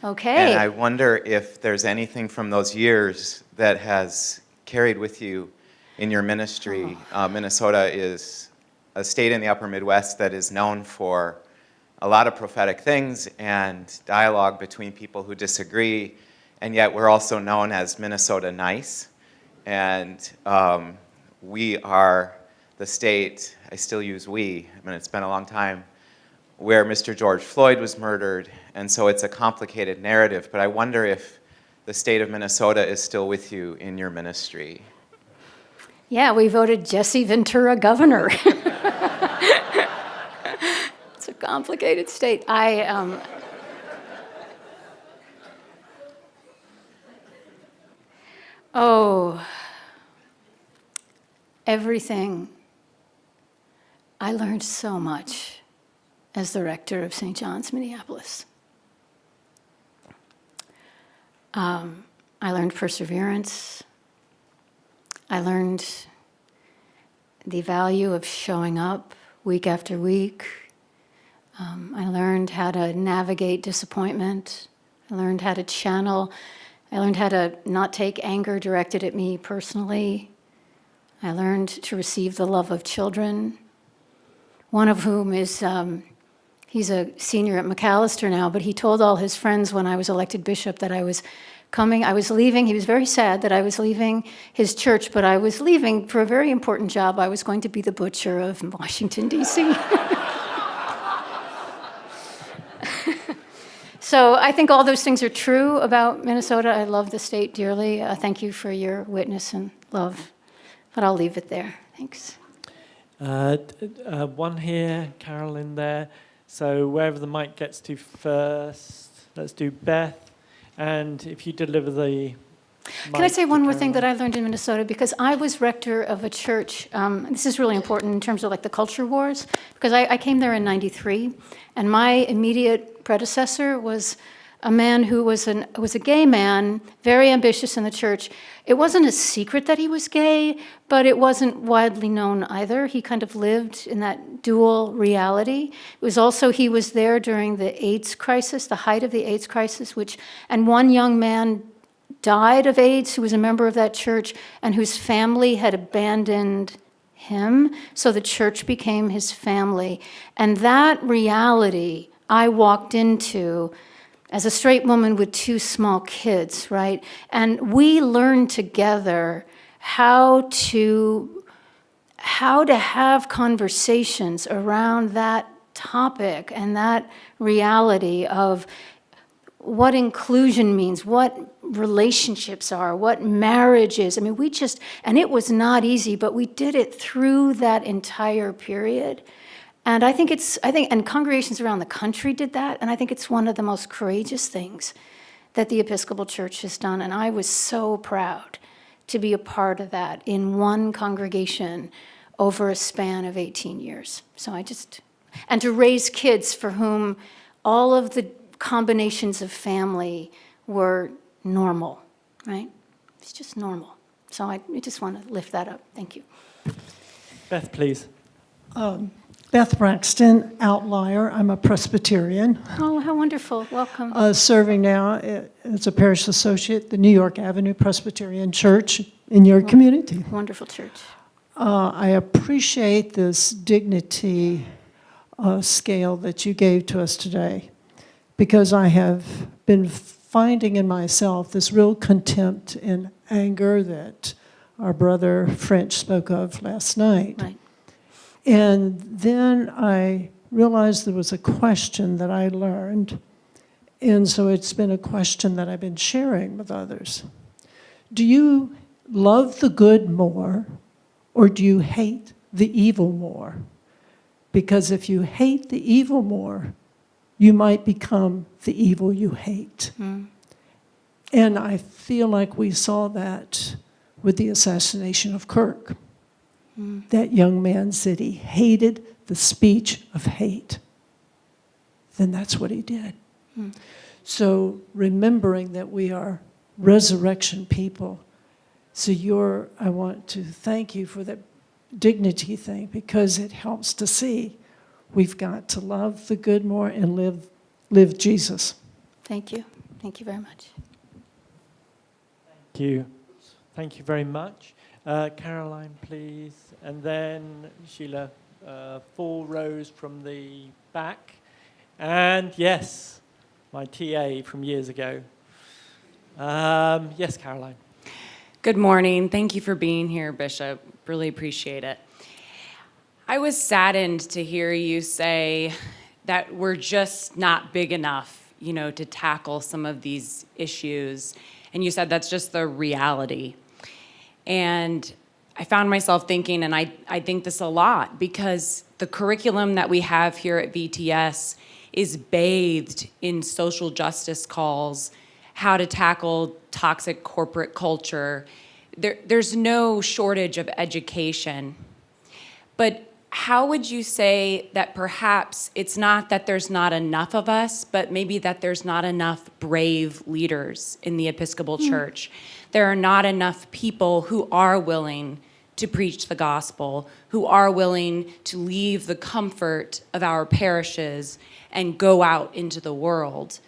Okay. And I wonder if there's anything from those years that has carried with you in your ministry. Minnesota is a state in the upper Midwest that is known for a lot of prophetic things and dialogue between people who disagree, and yet we're also known as Minnesota nice. And we are the state, I still use we, I mean, it's been a long time, where Mr. George Floyd was murdered, and so it's a complicated narrative, but I wonder if the state of Minnesota is still with you in your ministry. Yeah, we voted Jesse Ventura governor. It's a complicated state. Everything. I learned so much as the rector of St. John's, Minneapolis. I learned perseverance. I learned the value of showing up week after week. I learned how to navigate disappointment. I learned how to channel. I learned how to not take anger directed at me personally. I learned to receive the love of children, one of whom is, he's a senior at McAllister now, but he told all his friends when I was elected bishop that I was leaving. He was very sad that I was leaving his church, but I was leaving for a very important job. I was going to be the butcher of Washington, D.C. So I think all those things are true about Minnesota. I love the state dearly. Thank you for your witness and love. But I'll leave it there. Thanks. One here, Carol in there. So wherever the mic gets to first, let's do Beth. And if you deliver the Can I say one more thing that I learned in Minnesota? Because I was rector of a church. This is really important in terms of like the culture wars, because I came there in '93, and my immediate predecessor was a man who was a gay man, very ambitious in the church. It wasn't a secret that he was gay, but it wasn't widely known either. He kind of lived in that dual reality. It was also, he was there during the AIDS crisis, the height of the AIDS crisis, and one young man died of AIDS who was a member of that church and whose family had abandoned him, so the church became his family. And that reality I walked into as a straight woman with 2 small kids, right? And we learned together how to have conversations around that topic and that reality of what inclusion means, what relationships are, what marriage is. I mean, and it was not easy, but we did it through that entire period. And I think and congregations around the country did that, and I think it's one of the most courageous things that the Episcopal Church has done, and I was so proud to be a part of that in one congregation over a span of 18 years. And to raise kids for whom all of the combinations of family were normal, right? It's just normal. So I just want to lift that up. Thank you. Beth, please. Beth Braxton, outlier. I'm a Presbyterian. Oh, how wonderful. Welcome. Serving now as a parish associate at the New York Avenue Presbyterian Church in your community. Wonderful church. I appreciate this dignity scale that you gave to us today, because I have been finding in myself this real contempt and anger that our brother French spoke of last night. Right. And then I realized there was a question that I learned, and so it's been a question that I've been sharing with others. Do you love the good more, or do you hate the evil more? Because if you hate the evil more, you might become the evil you hate. Mm. And I feel like we saw that with the assassination of Kirk. Mm. That young man said he hated the speech of hate. Then that's what he did. Mm. So remembering that we are resurrection people, I want to thank you for that dignity thing, because it helps to see we've got to love the good more and live Jesus. Thank you. Thank you very much. Thank you. Thank you very much. Caroline, please. And then Sheila 4 rows from the back. And yes, my TA from years ago. Yes, Caroline. Good morning. Thank you for being here, Bishop. Really appreciate it. I was saddened to hear you say that we're just not big enough, to tackle some of these issues. And you said that's just the reality. And I found myself thinking, and I think this a lot, because the curriculum that we have here at VTS is bathed in social justice calls, how to tackle toxic corporate culture. There's no shortage of education. But how would you say that perhaps it's not that there's not enough of us, but maybe that there's not enough brave leaders in the Episcopal Church? There are not enough people who are willing to preach the gospel, who are willing to leave the comfort of our parishes and go out into the world.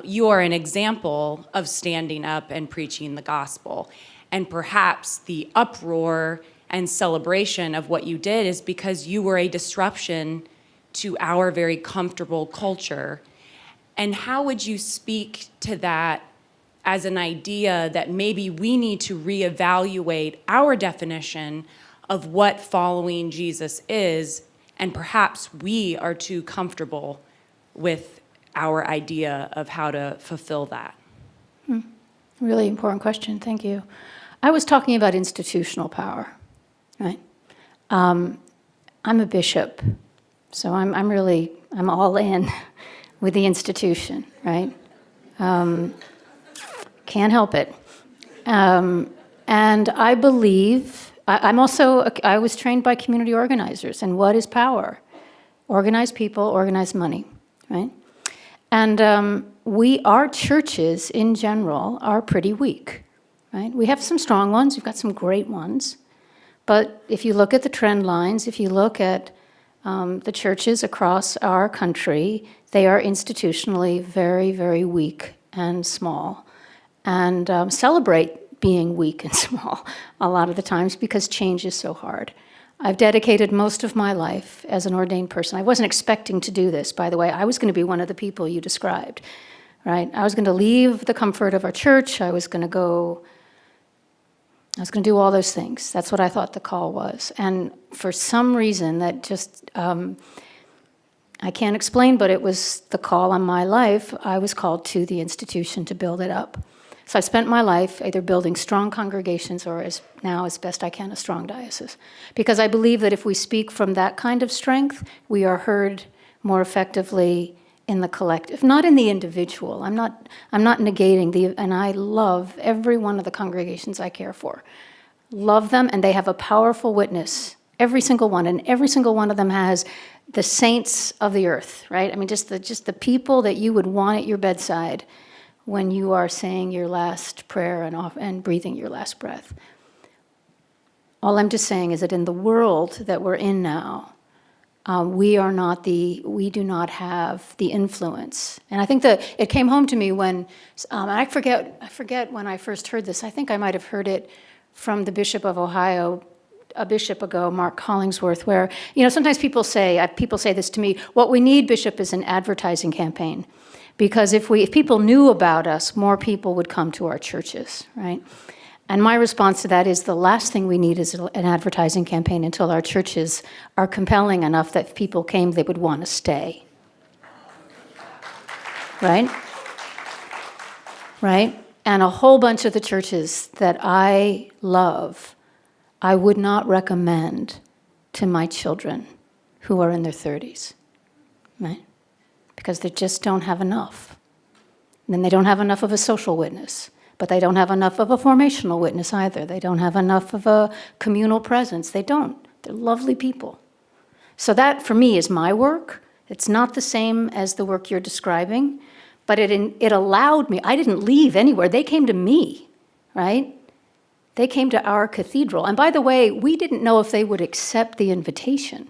You are an example of standing up and preaching the gospel. And perhaps the uproar and celebration of what you did is because you were a disruption to our very comfortable culture. And how would you speak to that as an idea that maybe we need to reevaluate our definition of what following Jesus is, and perhaps we are too comfortable with our idea of how to fulfill that? Really important question. Thank you. I was talking about institutional power, right? I'm a bishop, so I'm all in with the institution, right? Can't help it. And I believe, I was trained by community organizers. And what is power? Organized people, organized money, right? And our churches in general are pretty weak, right? We have some strong ones, we've got some great ones. But if you look at the trend lines, if you look at the churches across our country, they are institutionally very, very weak and small. And celebrate being weak and small a lot of the times because change is so hard. I've dedicated most of my life as an ordained person. I wasn't expecting to do this, by the way. I was going to be one of the people you described, right? I was going to leave the comfort of our church. I was going to do all those things. That's what I thought the call was. And for some reason that just, I can't explain, but it was the call on my life. I was called to the institution to build it up. So I spent my life either building strong congregations or as best I can, a strong diocese. Because I believe that if we speak from that kind of strength, we are heard more effectively in the collective, not in the individual. I'm not negating and I love every one of the congregations I care for. Love them, and they have a powerful witness, every single one, and every single one of them has the saints of the earth, right? I mean, just the people that you would want at your bedside when you are saying your last prayer and breathing your last breath. All I'm just saying is that in the world that we're in now, we do not have the influence. And I think that it came home to me when, I forget when I first heard this. I think I might have heard it from the Bishop of Ohio a bishop ago, Mark Hollingsworth, where, sometimes people say this to me, what we need, Bishop, is an advertising campaign. Because if people knew about us, more people would come to our churches, right? And my response to that is the last thing we need is an advertising campaign until our churches are compelling enough that if people came, they would want to stay. Right? Right? And a whole bunch of the churches that I love, I would not recommend to my children who are in their 30s, right? Because they just don't have enough. And then they don't have enough of a social witness, but they don't have enough of a formational witness either. They don't have enough of a communal presence. They don't. They're lovely people. So that, for me, is my work. It's not the same as the work you're describing, but it allowed me. I didn't leave anywhere. They came to me, right? They came to our cathedral. And by the way, we didn't know if they would accept the invitation.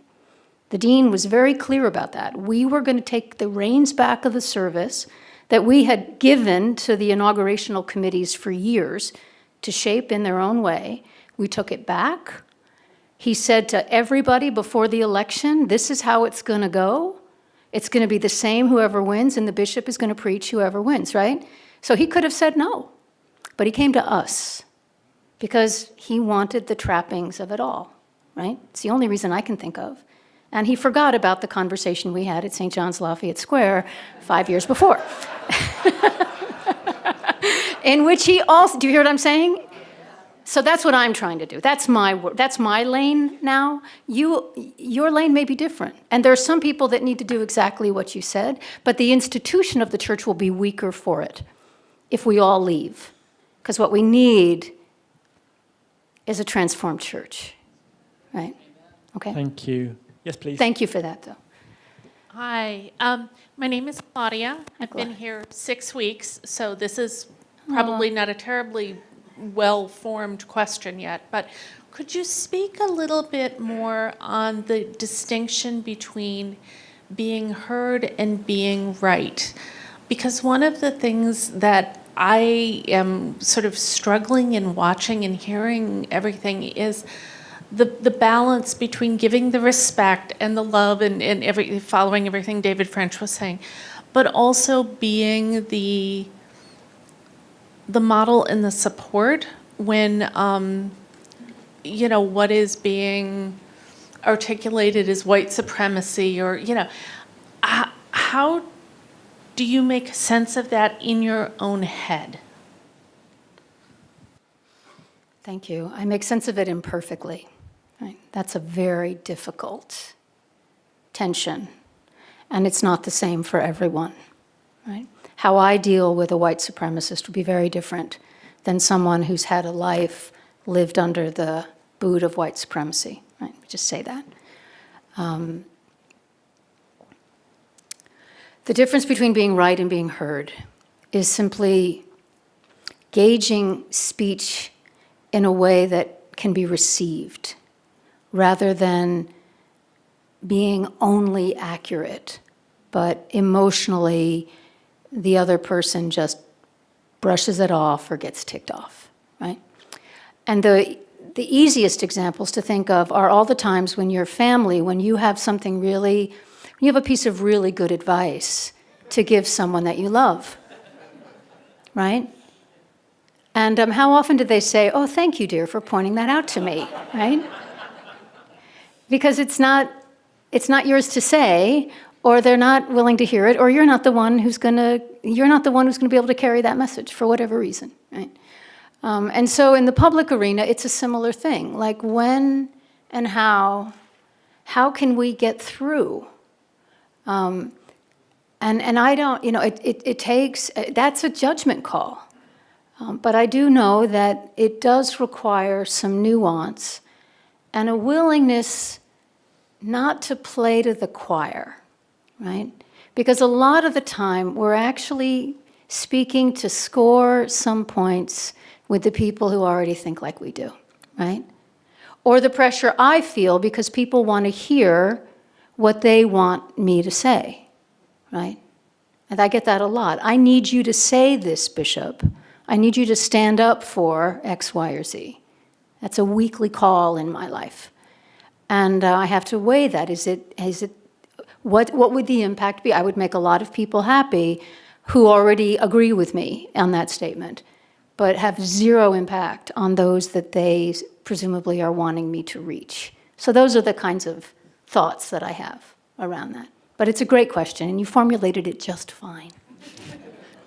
The dean was very clear about that. We were going to take the reins back of the service that we had given to the inaugurational committees for years to shape in their own way. We took it back, He said to everybody before the election, this is how it's going to go. It's going to be the same whoever wins, and the bishop is going to preach whoever wins, right? So he could have said no, but he came to us because he wanted the trappings of it all, right? It's the only reason I can think of. And he forgot about the conversation we had at St. John's Lafayette Square 5 years before. In which he also, do you hear what I'm saying? So that's what I'm trying to do. That's my lane now. Your lane may be different. And there are some people that need to do exactly what you said, but the institution of the church will be weaker for it if we all leave. Because what we need is a transformed church, right? Okay? Thank you. Yes, please. Thank you for that, though. Hi, my name is Claudia. I've been here 6 weeks, so this is probably not a terribly well-formed question yet, but could you speak a little bit more on the distinction between being heard and being right? Because one of the things that I am sort of struggling in watching and hearing everything is the balance between giving the respect and the love and following everything David French was saying, but also being the model and the support when, what is being articulated as white supremacy or, how do you make sense of that in your own head? Thank you. I make sense of it imperfectly. Right? That's a very difficult tension, and it's not the same for everyone. Right? How I deal with a white supremacist would be very different than someone who's had a life lived under the boot of white supremacy. Right? Just say that. The difference between being right and being heard is simply gauging speech in a way that can be received, rather than being only accurate, but emotionally the other person just brushes it off or gets ticked off, right? And the easiest examples to think of are all the times when your family, when you have you have a piece of really good advice to give someone that you love, right? And how often do they say, oh, thank you, dear, for pointing that out to me, right? Because it's not yours to say, or they're not willing to hear it, or you're not the one who's going to be able to carry that message for whatever reason, right? And so in the public arena, it's a similar thing. Like when and how can we get through? And I don't, it takes, that's a judgment call. But I do know that it does require some nuance and a willingness not to play to the choir, right? Because a lot of the time we're actually speaking to score some points with the people who already think like we do, right? Or the pressure I feel because people want to hear what they want me to say, right? And I get that a lot. I need you to say this, Bishop. I need you to stand up for X, Y, or Z. That's a weekly call in my life. And I have to weigh that. What would the impact be? I would make a lot of people happy who already agree with me on that statement, but have zero impact on those that they presumably are wanting me to reach. So those are the kinds of thoughts that I have around that. But it's a great question, and you formulated it just fine.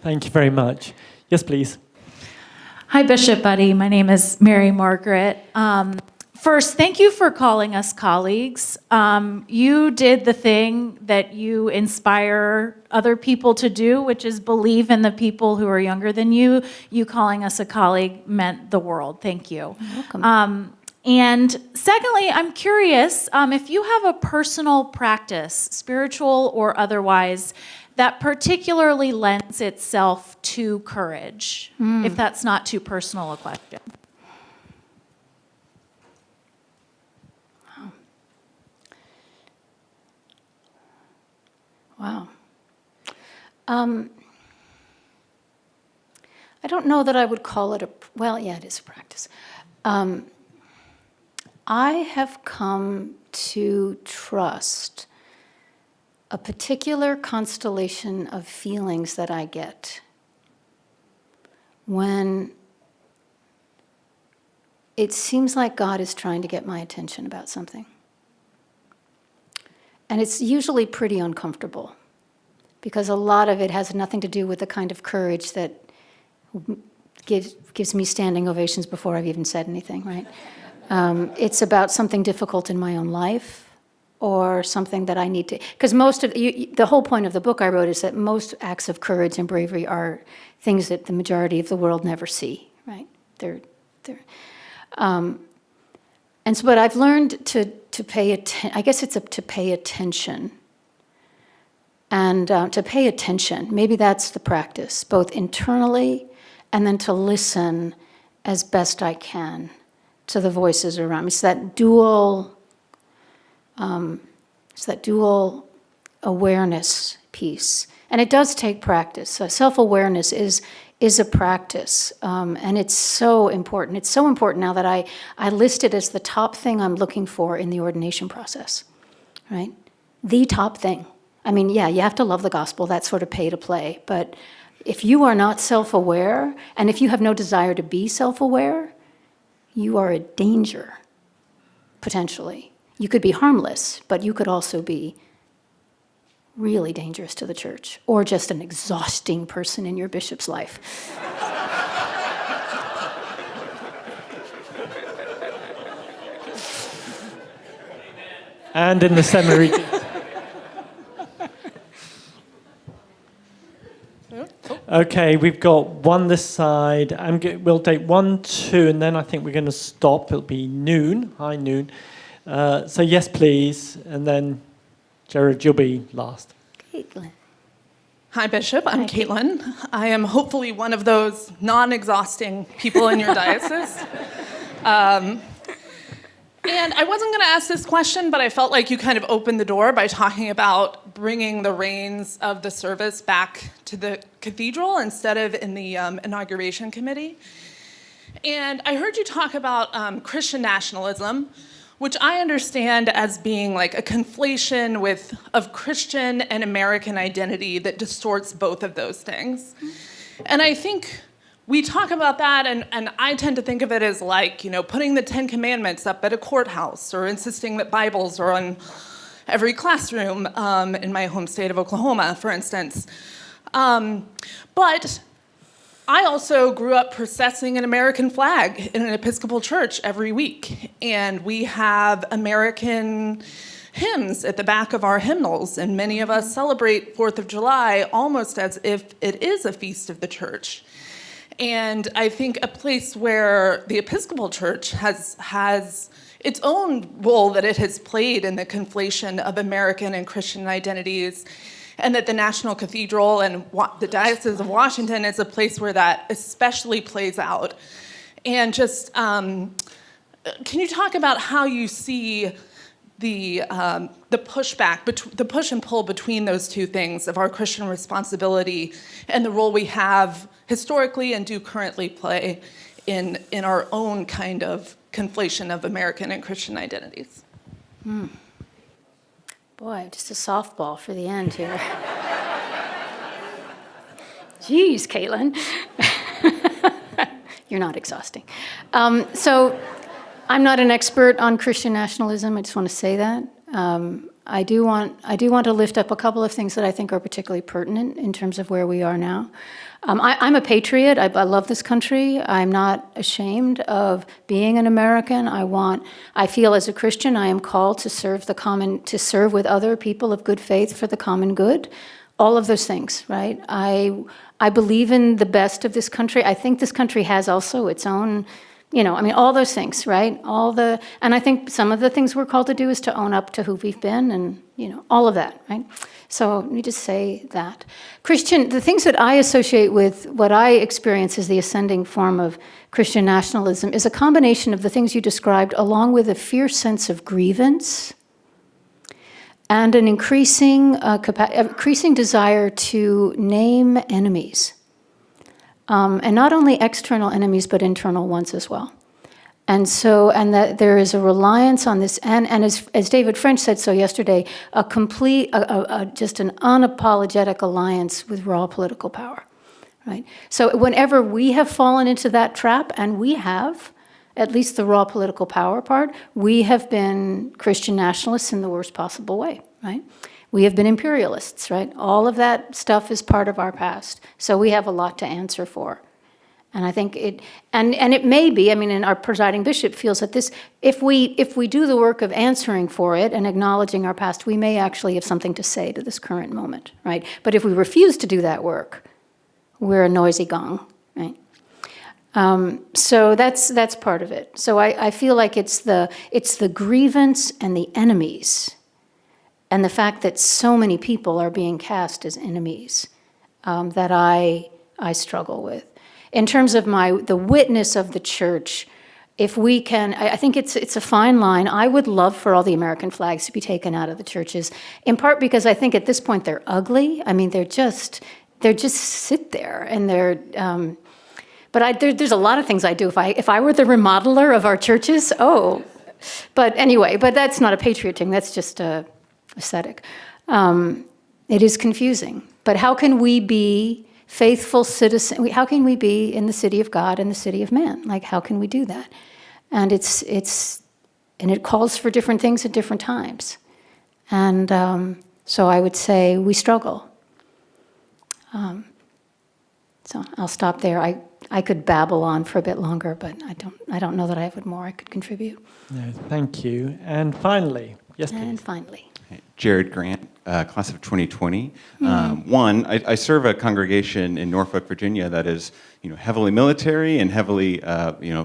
Thank you very much. Yes, please. Hi, Bishop Budde. My name is Mary Margaret. First, thank you for calling us colleagues. You did the thing that you inspire other people to do, which is believe in the people who are younger than you. You calling us a colleague meant the world. Thank you. You're welcome. And secondly, I'm curious if you have a personal practice, spiritual or otherwise, that particularly lends itself to courage, if that's not too personal a question. Wow. I don't know that I would call it it is a practice. I have come to trust a particular constellation of feelings that I get when it seems like God is trying to get my attention about something. And it's usually pretty uncomfortable, because a lot of it has nothing to do with the kind of courage that gives me standing ovations before I've even said anything, right? It's about something difficult in my own life, or something that I need to, because the whole point of the book I wrote is that most acts of courage and bravery are things that the majority of the world never see, right? And so, but I've learned to pay attention. I guess it's to pay attention. And to pay attention, maybe that's the practice, both internally and then to listen as best I can to the voices around me. It's that dual awareness piece. And it does take practice. So self-awareness is a practice, and it's so important. It's so important now that I list it as the top thing I'm looking for in the ordination process, right? The top thing. I mean, yeah, you have to love the gospel, that's sort of pay to play, but if you are not self-aware, and if you have no desire to be self-aware, you are a danger, potentially. You could be harmless, but you could also be really dangerous to the church, or just an exhausting person in your bishop's life. And in the seminary. Okay, we've got one this side. We'll take 1, 2, and then I think we're going to stop. It'll be noon, high noon. So yes, please, and then Jared, you'll be last. Caitlin. Hi, Bishop. I'm Caitlin. I am hopefully one of those non-exhausting people in your diocese. And I wasn't going to ask this question, but I felt like you kind of opened the door by talking about bringing the reins of the service back to the cathedral instead of in the inauguration committee. And I heard you talk about Christian nationalism, which I understand as being like a conflation of Christian and American identity that distorts both of those things. And I think we talk about that, and I tend to think of it as like, putting the 10 Commandments up at a courthouse, or insisting that Bibles are on every classroom in my home state of Oklahoma, for instance. But I also grew up processing an American flag in an Episcopal church every week, and we have American hymns at the back of our hymnals, and many of us celebrate 4th of July almost as if it is a feast of the church. And I think a place where the Episcopal Church has its own role that it has played in the conflation of American and Christian identities, and that the National Cathedral and the Diocese of Washington is a place where that especially plays out. And just, can you talk about how you see the pushback, the push and pull between those two things of our Christian responsibility and the role we have historically and do currently play in our own kind of conflation of American and Christian identities? Boy, just a softball for the end here. Geez, Caitlin. You're not exhausting. So I'm not an expert on Christian nationalism. I just want to say that. I do want to lift up a couple of things that I think are particularly pertinent in terms of where we are now. I'm a patriot. I love this country. I'm not ashamed of being an American. I feel as a Christian I am called to serve with other people of good faith for the common good. All of those things, right? I believe in the best of this country. I think this country has also its own, all those things, right? And I think some of the things we're called to do is to own up to who we've been and, all of that, right? So let me just say that. The things that I associate with what I experience as the ascending form of Christian nationalism is a combination of the things you described, along with a fierce sense of grievance and an increasing desire to name enemies. And not only external enemies, but internal ones as well. And that there is a reliance on this, and as David French said so yesterday, a complete, just an unapologetic alliance with raw political power, right? So whenever we have fallen into that trap, and we have, at least the raw political power part, we have been Christian nationalists in the worst possible way, right? We have been imperialists, right? All of that stuff is part of our past. So we have a lot to answer for. And I think it may be, I mean, and our presiding bishop feels that this, if we do the work of answering for it and acknowledging our past, we may actually have something to say to this current moment, right? But if we refuse to do that work, we're a noisy gong, right? So that's part of it. So I feel like it's the grievance and the enemies, and the fact that so many people are being cast as enemies, that I struggle with. In terms of the witness of the church, if we can, I think it's a fine line. I would love for all the American flags to be taken out of the churches, in part because I think at this point they're ugly. I mean, they're just sit there, and they're. But there's a lot of things I do. If I were the remodeler of our churches, but anyway, but that's not a patriot thing. That's just aesthetic. It is confusing. But how can we be faithful citizens? How can we be in the city of God and the city of man? Like, how can we do that? And it calls for different things at different times. And so I would say we struggle. So I'll stop there. I could babble on for a bit longer, but I don't know that I have more I could contribute. No, thank you. And finally, yes, please. And finally. Jared Grant, class of 2020. One, I serve a congregation in Norfolk, Virginia that is, heavily military and heavily,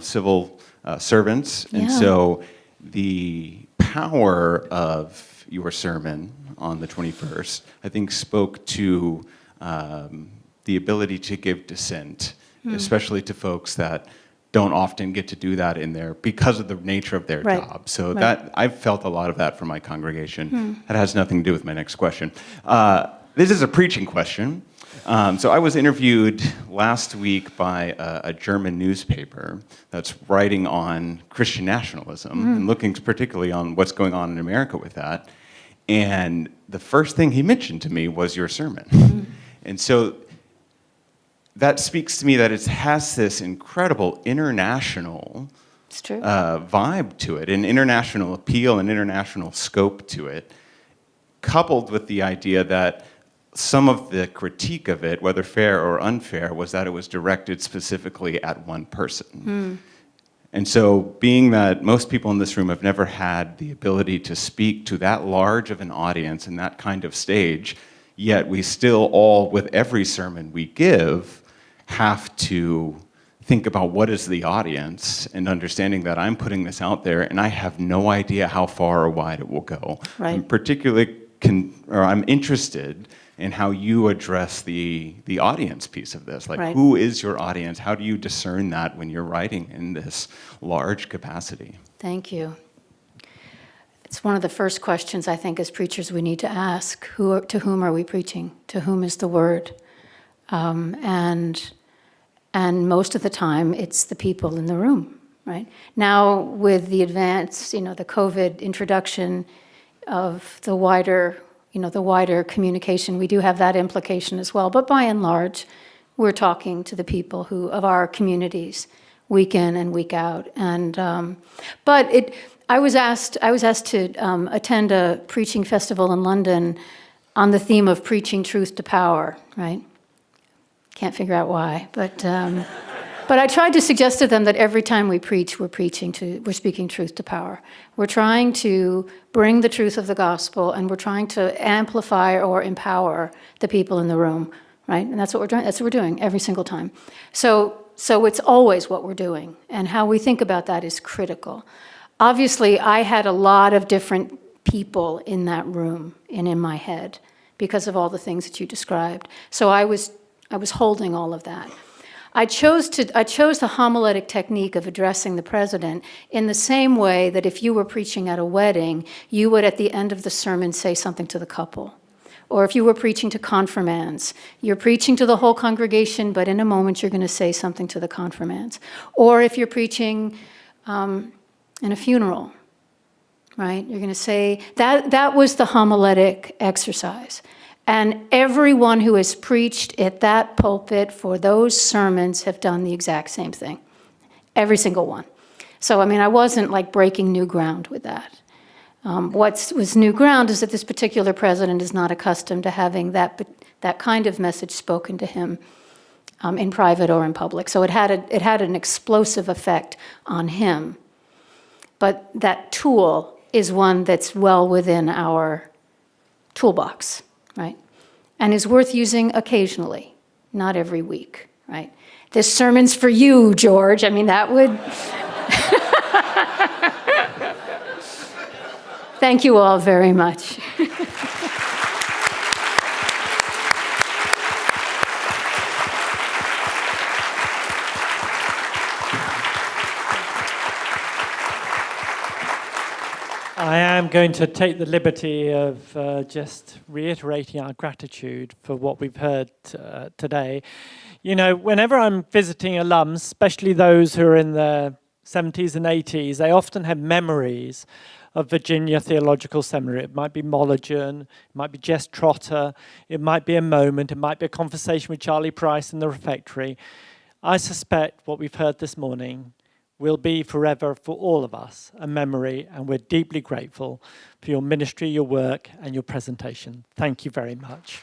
civil servants. And so the power of your sermon on the 21st, I think, spoke to the ability to give dissent, especially to folks that don't often get to do that because of the nature of their job. So that I've felt a lot of that from my congregation. That has nothing to do with my next question. This is a preaching question. So I was interviewed last week by a German newspaper that's writing on Christian nationalism and looking particularly on what's going on in America with that. And the first thing he mentioned to me was your sermon. And so that speaks to me that it has this incredible international vibe to it, an international appeal, an international scope to it, coupled with the idea that some of the critique of it, whether fair or unfair, was that it was directed specifically at one person. And so being that most people in this room have never had the ability to speak to that large of an audience and that kind of stage, yet we still all, with every sermon we give, have to think about what is the audience and understanding that I'm putting this out there and I have no idea how far or wide it will go. I'm particularly, I'm interested in how you address the audience piece of this. Like, who is your audience? How do you discern that when you're writing in this large capacity? Thank you. It's one of the first questions I think as preachers we need to ask. To whom are we preaching? To whom is the word? And most of the time, it's the people in the room, right? Now, with the advance, the COVID introduction of the wider communication, we do have that implication as well. But by and large, we're talking to the people of our communities, week in and week out. And I was asked to attend a preaching festival in London on the theme of preaching truth to power, right? Can't figure out why, but I tried to suggest to them that every time we preach, we're speaking truth to power. We're trying to bring the truth of the gospel, and we're trying to amplify or empower the people in the room, right? And that's what we're doing. That's what we're doing every single time. So it's always what we're doing, and how we think about that is critical. Obviously, I had a lot of different people in that room and in my head because of all the things that you described. So I was holding all of that. I chose the homiletic technique of addressing the president in the same way that if you were preaching at a wedding, you would at the end of the sermon say something to the couple. Or if you were preaching to confirmands, you're preaching to the whole congregation, but in a moment you're going to say something to the confirmands. Or if you're preaching in a funeral, right? You're going to say, that was the homiletic exercise. And everyone who has preached at that pulpit for those sermons have done the exact same thing. Every single one. So, I mean, I wasn't like breaking new ground with that. What was new ground is that this particular president is not accustomed to having that kind of message spoken to him in private or in public. So it had an explosive effect on him. But that tool is one that's well within our toolbox, right? And is worth using occasionally, not every week, right? This sermon's for you, George. I mean, that would... Thank you all very much. I am going to take the liberty of just reiterating our gratitude for what we've heard today. You know, whenever I'm visiting alums, especially those who are in their 70s and 80s, they often have memories of Virginia Theological Seminary. It might be Mologen, it might be Jess Trotter, it might be a moment, it might be a conversation with Charlie Price in the refectory. I suspect what we've heard this morning will be forever for all of us a memory, and we're deeply grateful for your ministry, your work, and your presentation. Thank you very much.